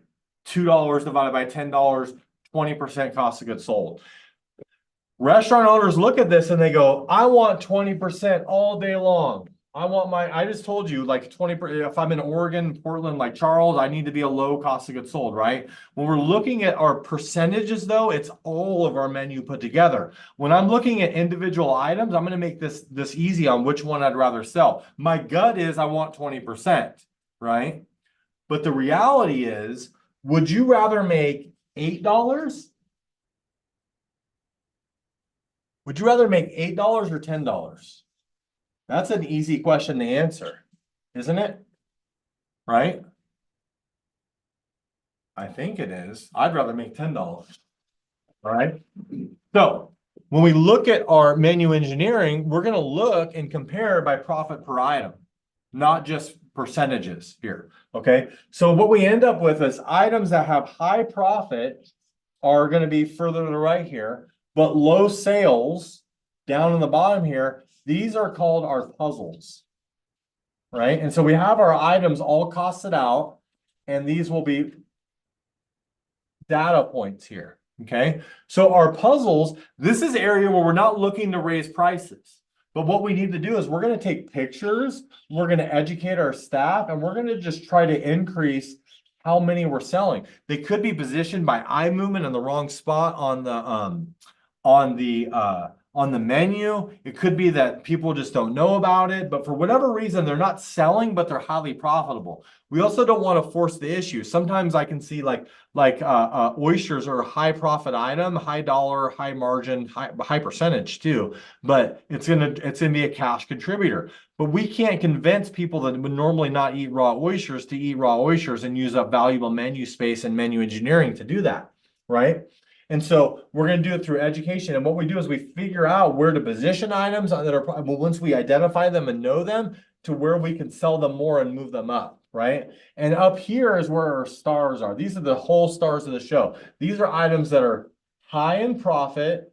$2 divided by $10, 20% cost of goods sold. Restaurant owners look at this and they go, I want 20% all day long. I just told you like 20%, if I'm in Oregon, Portland, like Charles, I need to be a low cost of goods sold, right? When we're looking at our percentages though, it's all of our menu put together. When I'm looking at individual items, I'm going to make this easy on which one I'd rather sell. My gut is I want 20%, right? But the reality is, would you rather make $8? Would you rather make $8 or $10? That's an easy question to answer, isn't it? Right? I think it is. I'd rather make $10. All right. So when we look at our menu engineering, we're going to look and compare by profit per item, not just percentages here. Okay. So what we end up with is items that have high profit are going to be further to the right here, but low sales down in the bottom here. These are called our puzzles. Right. And so we have our items all costed out, and these will be data points here. Okay. So our puzzles, this is area where we're not looking to raise prices. But what we need to do is we're going to take pictures, we're going to educate our staff, and we're going to just try to increase how many we're selling. They could be positioned by eye movement in the wrong spot on the menu. It could be that people just don't know about it, but for whatever reason, they're not selling, but they're highly profitable. We also don't want to force the issue. Sometimes I can see like oysters are a high profit item, high dollar, high margin, high percentage too, but it's gonna be a cash contributor. But we can't convince people that would normally not eat raw oysters to eat raw oysters and use up valuable menu space and menu engineering to do that, right? And so we're going to do it through education. And what we do is we figure out where to position items that are, well, once we identify them and know them, to where we can sell them more and move them up, right? And up here is where our stars are. These are the whole stars of the show. These are items that are high in profit,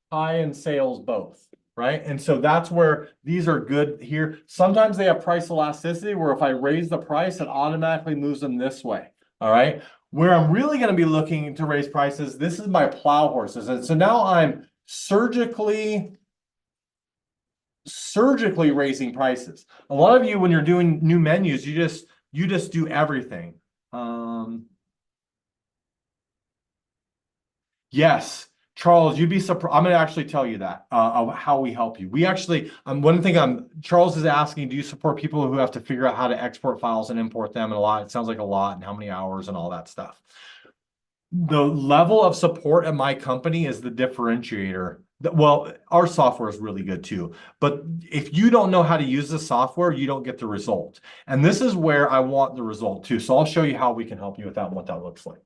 high in sales both, right? And so that's where these are good here. Sometimes they have price elasticity where if I raise the price, it automatically moves them this way, all right? Where I'm really going to be looking to raise prices, this is my plow horses. And so now I'm surgically raising prices. A lot of you, when you're doing new menus, you just do everything. Yes, Charles, you'd be surprised. I'm going to actually tell you that how we help you. We actually, one thing Charles is asking, do you support people who have to figure out how to export files and import them? And it sounds like a lot, and how many hours and all that stuff. The level of support at my company is the differentiator. Well, our software is really good too, but if you don't know how to use the software, you don't get the result. And this is where I want the result too. So I'll show you how we can help you with that and what that looks like.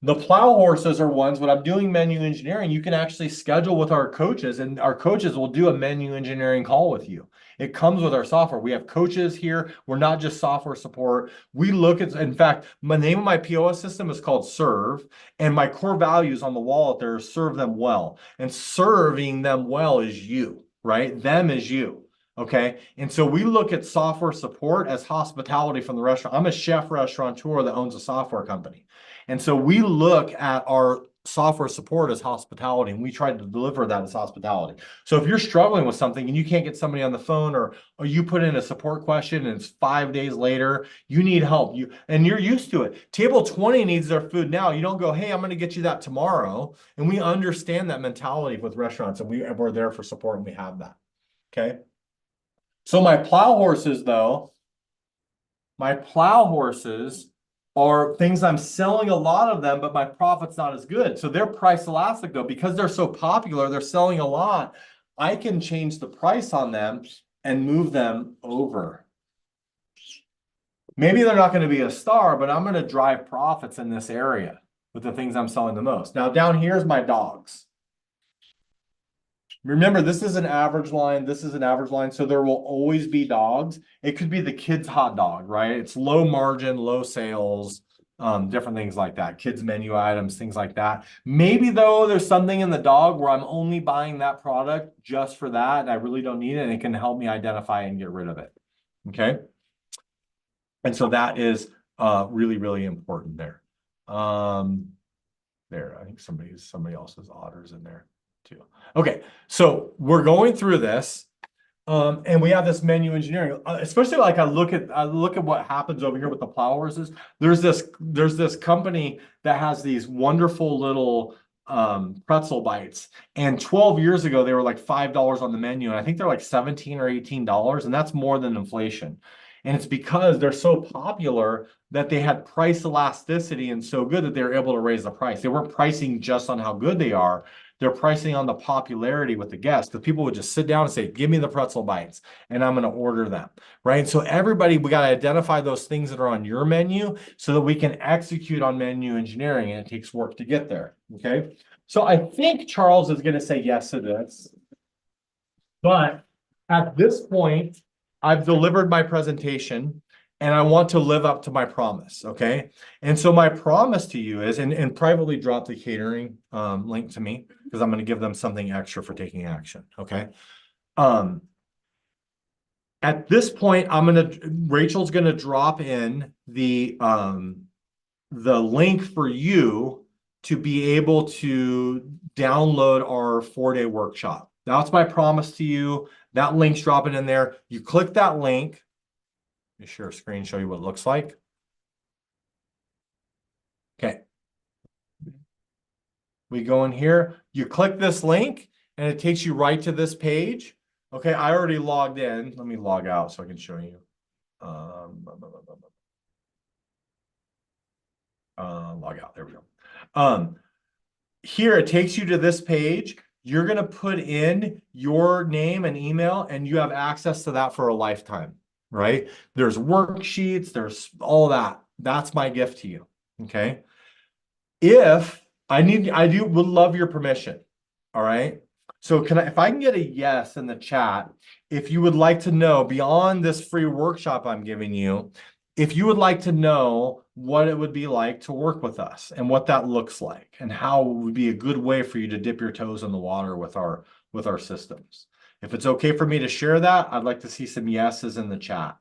The plow horses are ones, when I'm doing menu engineering, you can actually schedule with our coaches, and our coaches will do a menu engineering call with you. It comes with our software. We have coaches here. We're not just software support. We look at, in fact, the name of my POS system is called Serve, and my core values on the wall up there is serve them well. And serving them well is you, right? Them is you. Okay. And so we look at software support as hospitality from the restaurant. I'm a chef restaurateur that owns a software company. And so we look at our software support as hospitality, and we try to deliver that as hospitality. So if you're struggling with something and you can't get somebody on the phone, or you put in a support question and it's 5 days later, you need help. And you're used to it. Table 20 needs their food now. You don't go, hey, I'm going to get you that tomorrow. And we understand that mentality with restaurants, and we're there for support, and we have that. Okay. So my plow horses, though, are things I'm selling a lot of them, but my profit's not as good. So they're price elastic though, because they're so popular, they're selling a lot. I can change the price on them and move them over. Maybe they're not going to be a star, but I'm going to drive profits in this area with the things I'm selling the most. Now down here's my dogs. Remember, this is an average line. This is an average line. So there will always be dogs. It could be the kid's hot dog, right? It's low margin, low sales, different things like that. Kids menu items, things like that. Maybe though, there's something in the dog where I'm only buying that product just for that, and I really don't need it, and it can help me identify and get rid of it. Okay. And so that is really, really important there. There, I think somebody else's otters in there too. Okay, so we're going through this. And we have this menu engineering, especially like I look at what happens over here with the plowers is there's this company that has these wonderful little pretzel bites. And 12 years ago, they were like $5 on the menu. And I think they're like 17 or $18, and that's more than inflation. And it's because they're so popular that they had price elasticity and so good that they were able to raise the price. They weren't pricing just on how good they are. They're pricing on the popularity with the guests, because people would just sit down and say, give me the pretzel bites, and I'm going to order them, right? So everybody, we got to identify those things that are on your menu so that we can execute on menu engineering, and it takes work to get there, okay? So I think Charles is going to say yes to this, but at this point, I've delivered my presentation and I want to live up to my promise, okay? And so my promise to you is, and privately drop the catering link to me, because I'm going to give them something extra for taking action, okay? At this point, Rachel's gonna drop in the link for you to be able to download our 4-day workshop. That's my promise to you. That link's dropping in there. You click that link. Let me share a screen, show you what it looks like. Okay. We go in here, you click this link, and it takes you right to this page. Okay, I already logged in. Let me log out so I can show you. Log out. There we go. Here it takes you to this page. You're going to put in your name and email, and you have access to that for a lifetime, right? There's worksheets, there's all that. That's my gift to you. Okay. If I would love your permission. All right. So if I can get a yes in the chat, if you would like to know beyond this free workshop I'm giving you, if you would like to know what it would be like to work with us and what that looks like and how it would be a good way for you to dip your toes in the water with our systems. If it's okay for me to share that, I'd like to see some yeses in the chat.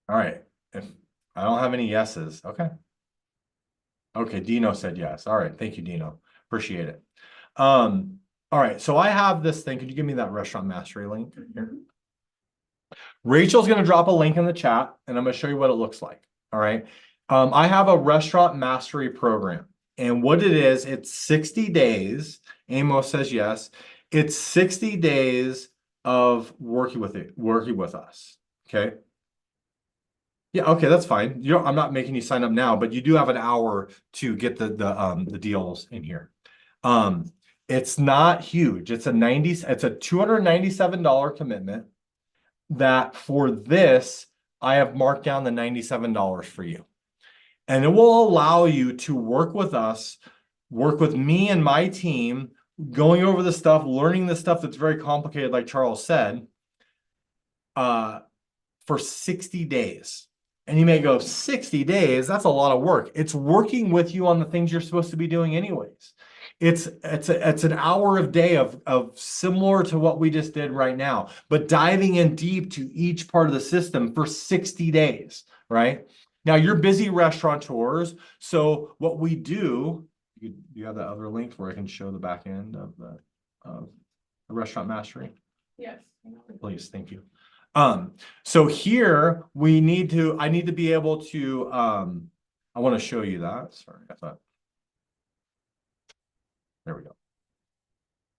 All right. If I don't have any yeses, okay. Okay, Dino said yes. All right, thank you, Dino. Appreciate it. All right, so I have this thing. Could you give me that restaurant mastery link here? Rachel's going to drop a link in the chat, and I'm going to show you what it looks like. All right. I have a restaurant mastery program, and what it is, it's 60 days. Amos says yes. It's 60 days of working with us. Okay. Yeah, okay, that's fine. I'm not making you sign up now, but you do have an hour to get the deals in here. It's not huge. It's a $297 commitment that for this, I have marked down the $97 for you. And it will allow you to work with us, work with me and my team, going over the stuff, learning the stuff that's very complicated, like Charles said, for 60 days. And you may go, 60 days, that's a lot of work. It's working with you on the things you're supposed to be doing anyways. It's an hour of day of similar to what we just did right now, but diving in deep to each part of the system for 60 days, right? Now you're busy restaurateurs. So what we do, you have the other link where I can show the back end of the restaurant mastery? Yes. Please, thank you. So here I need to be able to, I want to show you that. Sorry, I thought, there we go.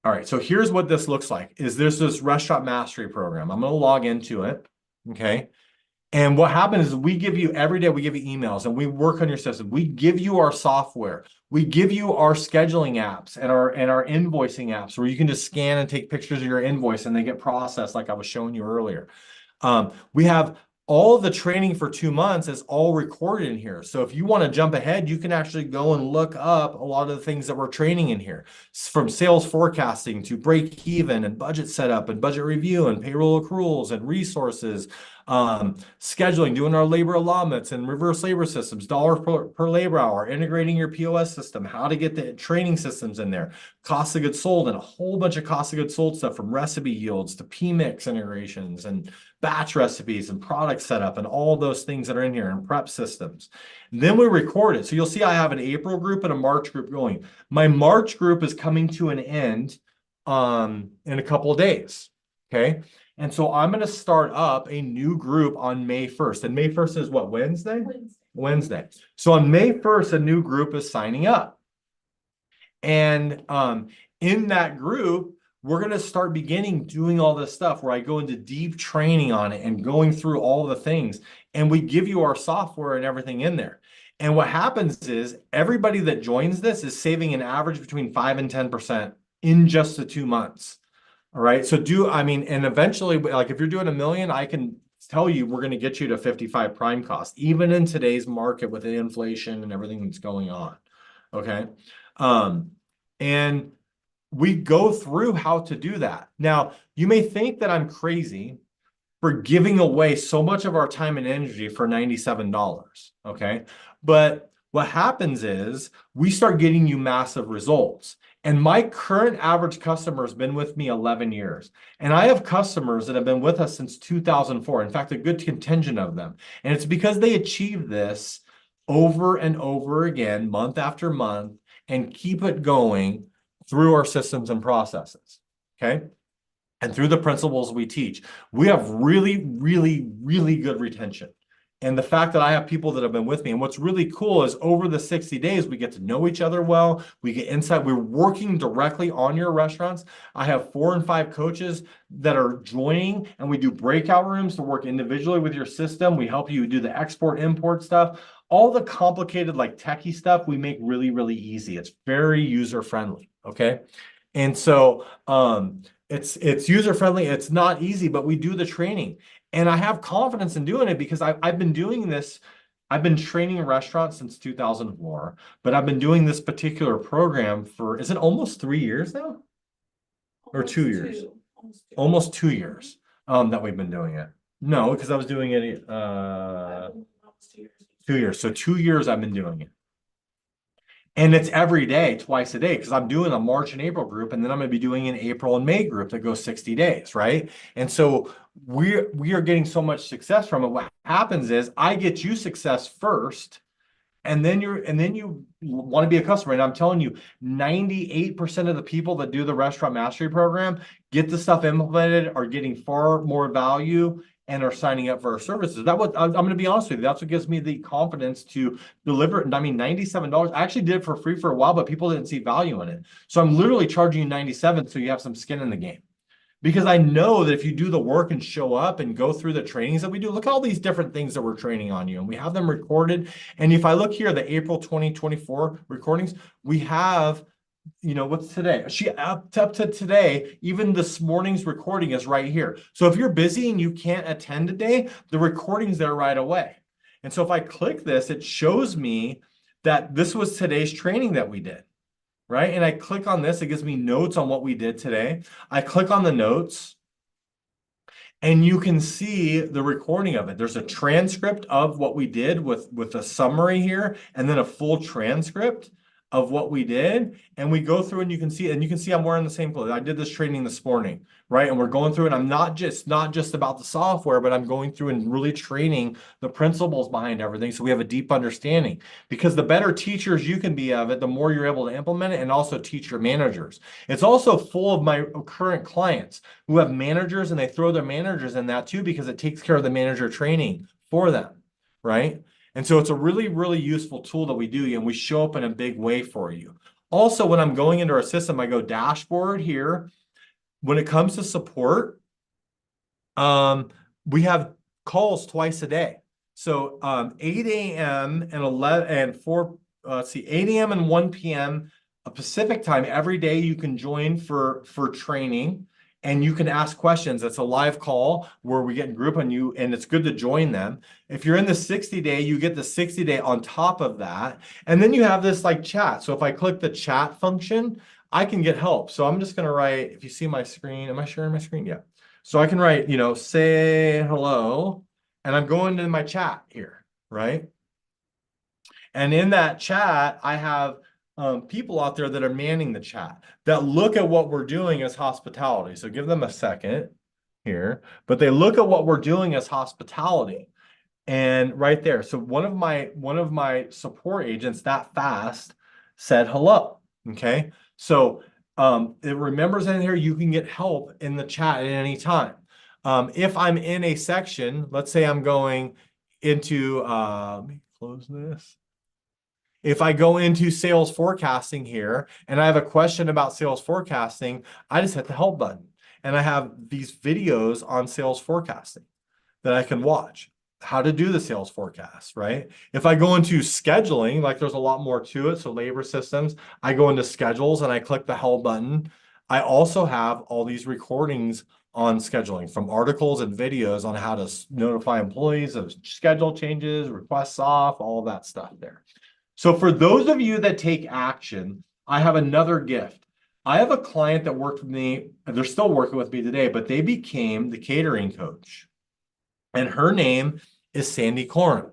All right. So here's what this looks like. There's this restaurant mastery program. I'm going to log into it. Okay. And what happens is every day we give you emails and we work on your system. We give you our software. We give you our scheduling apps and our invoicing apps where you can just scan and take pictures of your invoice and they get processed like I was showing you earlier. We have all the training for 2 months is all recorded in here. So if you want to jump ahead, you can actually go and look up a lot of the things that we're training in here, from sales forecasting to break even and budget setup and budget review and payroll accruals and resources, Scheduling, doing our labor allotments and reverse labor systems, dollars per labor hour, integrating your POS system, how to get the training systems in there, cost of goods sold, and a whole bunch of cost of goods sold stuff from recipe yields to PMix integrations and batch recipes and product setup and all those things that are in here and prep systems. And then we record it. So you'll see I have an April group and a March group going. My March group is coming to an end in a couple of days. Okay. And so I'm going to start up a new group on May 1st. And May 1st is what, Wednesday? Wednesday. So on May 1st, a new group is signing up. And in that group, we're going to start doing all this stuff where I go into deep training on it and going through all the things. And we give you our software and everything in there. And what happens is everybody that joins this is saving an average between 5 and 10% in just the 2 months. All right. So and eventually, like if you're doing $1 million, I can tell you we're going to get you to 55 prime cost, even in today's market with the inflation and everything that's going on. Okay. And we go through how to do that. Now, you may think that I'm crazy for giving away so much of our time and energy for $97. Okay. But what happens is we start getting you massive results. And my current average customer has been with me 11 years. And I have customers that have been with us since 2004. In fact, a good contingent of them. And it's because they achieve this over and over again, month after month, and keep it going through our systems and processes. Okay. And through the principles we teach, we have really, really, really good retention. And the fact that I have people that have been with me, and what's really cool is over the 60 days, we get to know each other well. We get insight. We're working directly on your restaurants. I have 4 and 5 coaches that are joining, and we do breakout rooms to work individually with your system. We help you do the export, import stuff. All the complicated, like techie stuff, we make really, really easy. It's very user friendly. Okay. And so it's user friendly. It's not easy, but we do the training. And I have confidence in doing it because I've been doing this. I've been training restaurants since 2004, but I've been doing this particular program for, is it almost 3 years now? Or 2 years? Almost 2 years that we've been doing it. No, because I was doing it 2 years. So 2 years I've been doing it. And it's every day, twice a day, because I'm doing a March and April group, and then I'm going to be doing an April and May group that goes 60 days, right? And so we are getting so much success from it. What happens is I get you success first, and then you want to be a customer. And I'm telling you, 98% of the people that do the restaurant mastery program get the stuff implemented, are getting far more value, and are signing up for our services. I'm going to be honest with you. That's what gives me the confidence to deliver it. And I mean, $97. I actually did it for free for a while, but people didn't see value in it. So I'm literally charging you $97 so you have some skin in the game. Because I know that if you do the work and show up and go through the trainings that we do, look at all these different things that we're training on you. And we have them recorded. And if I look here, the April 2024 recordings, we have, what's today? Up to today, even this morning's recording is right here. So if you're busy and you can't attend today, the recording's there right away. And so if I click this, it shows me that this was today's training that we did, right? And I click on this, it gives me notes on what we did today. I click on the notes, and you can see the recording of it. There's a transcript of what we did with a summary here, and then a full transcript of what we did. And we go through, and you can see I'm wearing the same clothes. I did this training this morning, right? And we're going through, and I'm not just about the software, but I'm going through and really training the principles behind everything. So we have a deep understanding, because the better teachers you can be of it, the more you're able to implement it and also teach your managers. It's also full of my current clients who have managers, and they throw their managers in that too, because it takes care of the manager training for them, right? And so it's a really, really useful tool that we do, and we show up in a big way for you. Also, when I'm going into our system, I go dashboard here. When it comes to support, we have calls twice a day. So 8 a.m. and 8 a.m. and 1 p.m. Pacific time every day you can join for training. And you can ask questions. It's a live call where we get in group on you, and it's good to join them. If you're in the 60-day, you get the 60-day on top of that. And then you have this like chat. So if I click the chat function, I can get help. So I'm just going to write, if you see my screen, am I sharing my screen? Yeah. So I can write, say hello. and I'm going to my chat here, right? And in that chat, I have people out there that are manning the chat that look at what we're doing as hospitality. So give them a second here, but they look at what we're doing as hospitality. And right there, so one of my support agents that fast said hello. Okay. So it remembers in here you can get help in the chat at any time. If I'm in a section, let's say I'm going into let me close this. If I go into sales forecasting here and I have a question about sales forecasting, I just hit the help button. And I have these videos on sales forecasting that I can watch. How to do the sales forecast, right? If I go into scheduling, like there's a lot more to it. So labor systems, I go into schedules and I click the help button. I also have all these recordings on scheduling from articles and videos on how to notify employees of schedule changes, requests off, all of that stuff there. So for those of you that take action, I have another gift. I have a client that worked with me, they're still working with me today, but they became the catering coach. And her name is Sandy Coram.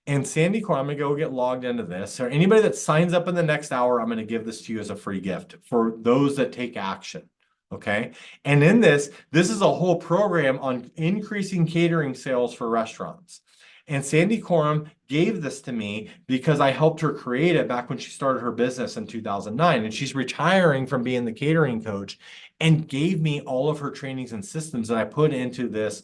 And Sandy Coram, I'm going to go get logged into this. Or anybody that signs up in the next hour, I'm going to give this to you as a free gift for those that take action. Okay. And in this is a whole program on increasing catering sales for restaurants. And Sandy Coram gave this to me because I helped her create it back when she started her business in 2009. And she's retiring from being the catering coach and gave me all of her trainings and systems that I put into this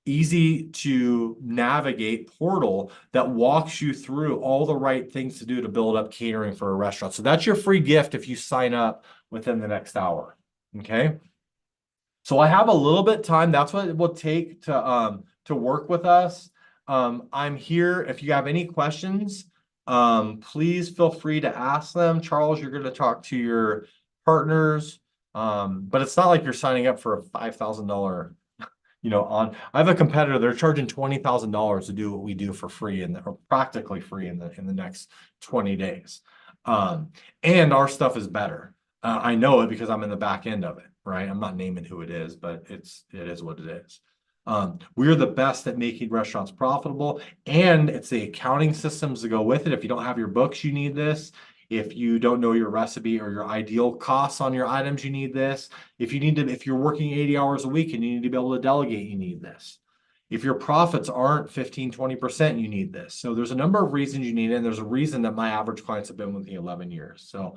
easy to navigate portal that walks you through all the right things to do to build up catering for a restaurant. So that's your free gift if you sign up within the next hour. Okay. So I have a little bit time. That's what it will take to work with us. I'm here. If you have any questions, please feel free to ask them. Charles, you're going to talk to your partners. But it's not like you're signing up for a $5,000 I have a competitor, they're charging $20,000 to do what we do for free or practically free in the next 20 days. And our stuff is better. I know it because I'm in the back end of it, right? I'm not naming who it is, but it is what it is. We're the best at making restaurants profitable, and it's the accounting systems to go with it. If you don't have your books, you need this. If you don't know your recipe or your ideal costs on your items, you need this. If you're working 80 hours a week and you need to be able to delegate, you need this. If your profits aren't 15, 20%, you need this. So there's a number of reasons you need it. And there's a reason that my average clients have been with me 11 years. So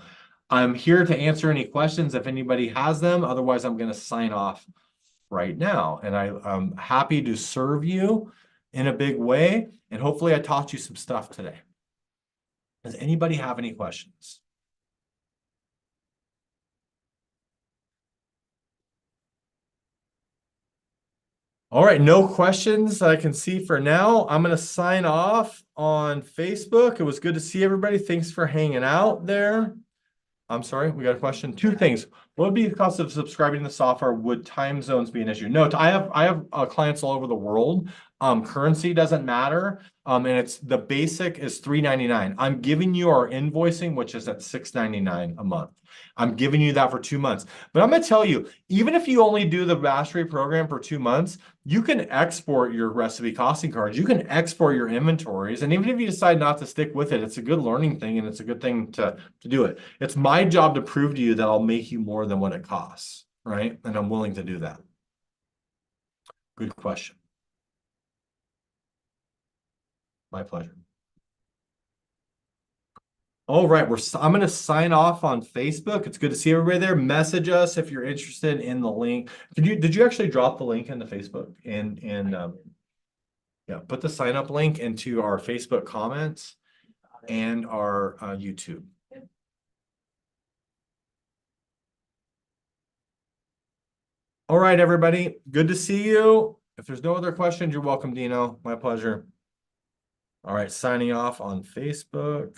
I'm here to answer any questions if anybody has them. Otherwise, I'm going to sign off right now. And I'm happy to serve you in a big way. And hopefully I taught you some stuff today. Does anybody have any questions? All right, no questions I can see for now. I'm going to sign off on Facebook. It was good to see everybody. Thanks for hanging out there. I'm sorry, we got a question. Two things. What would be the cost of subscribing to the software? Would time zones be an issue? No, I have clients all over the world. Currency doesn't matter. And it's the basic is $3.99. I'm giving you our invoicing, which is at $6.99 a month. I'm giving you that for 2 months. But I'm going to tell you, even if you only do the mastery program for 2 months, you can export your recipe costing cards. You can export your inventories. And even if you decide not to stick with it, it's a good learning thing and it's a good thing to do it. It's my job to prove to you that I'll make you more than what it costs, right? And I'm willing to do that. Good question. My pleasure. All right, I'm going to sign off on Facebook. It's good to see everybody there. Message us if you're interested in the link. Did you actually drop the link into Facebook and yeah, put the sign up link into our Facebook comments and our YouTube. All right, everybody. Good to see you. If there's no other questions, you're welcome, Dino. My pleasure. All right, signing off on Facebook.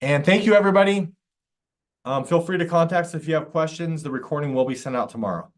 And thank you, everybody. Feel free to contact us if you have questions. The recording will be sent out tomorrow.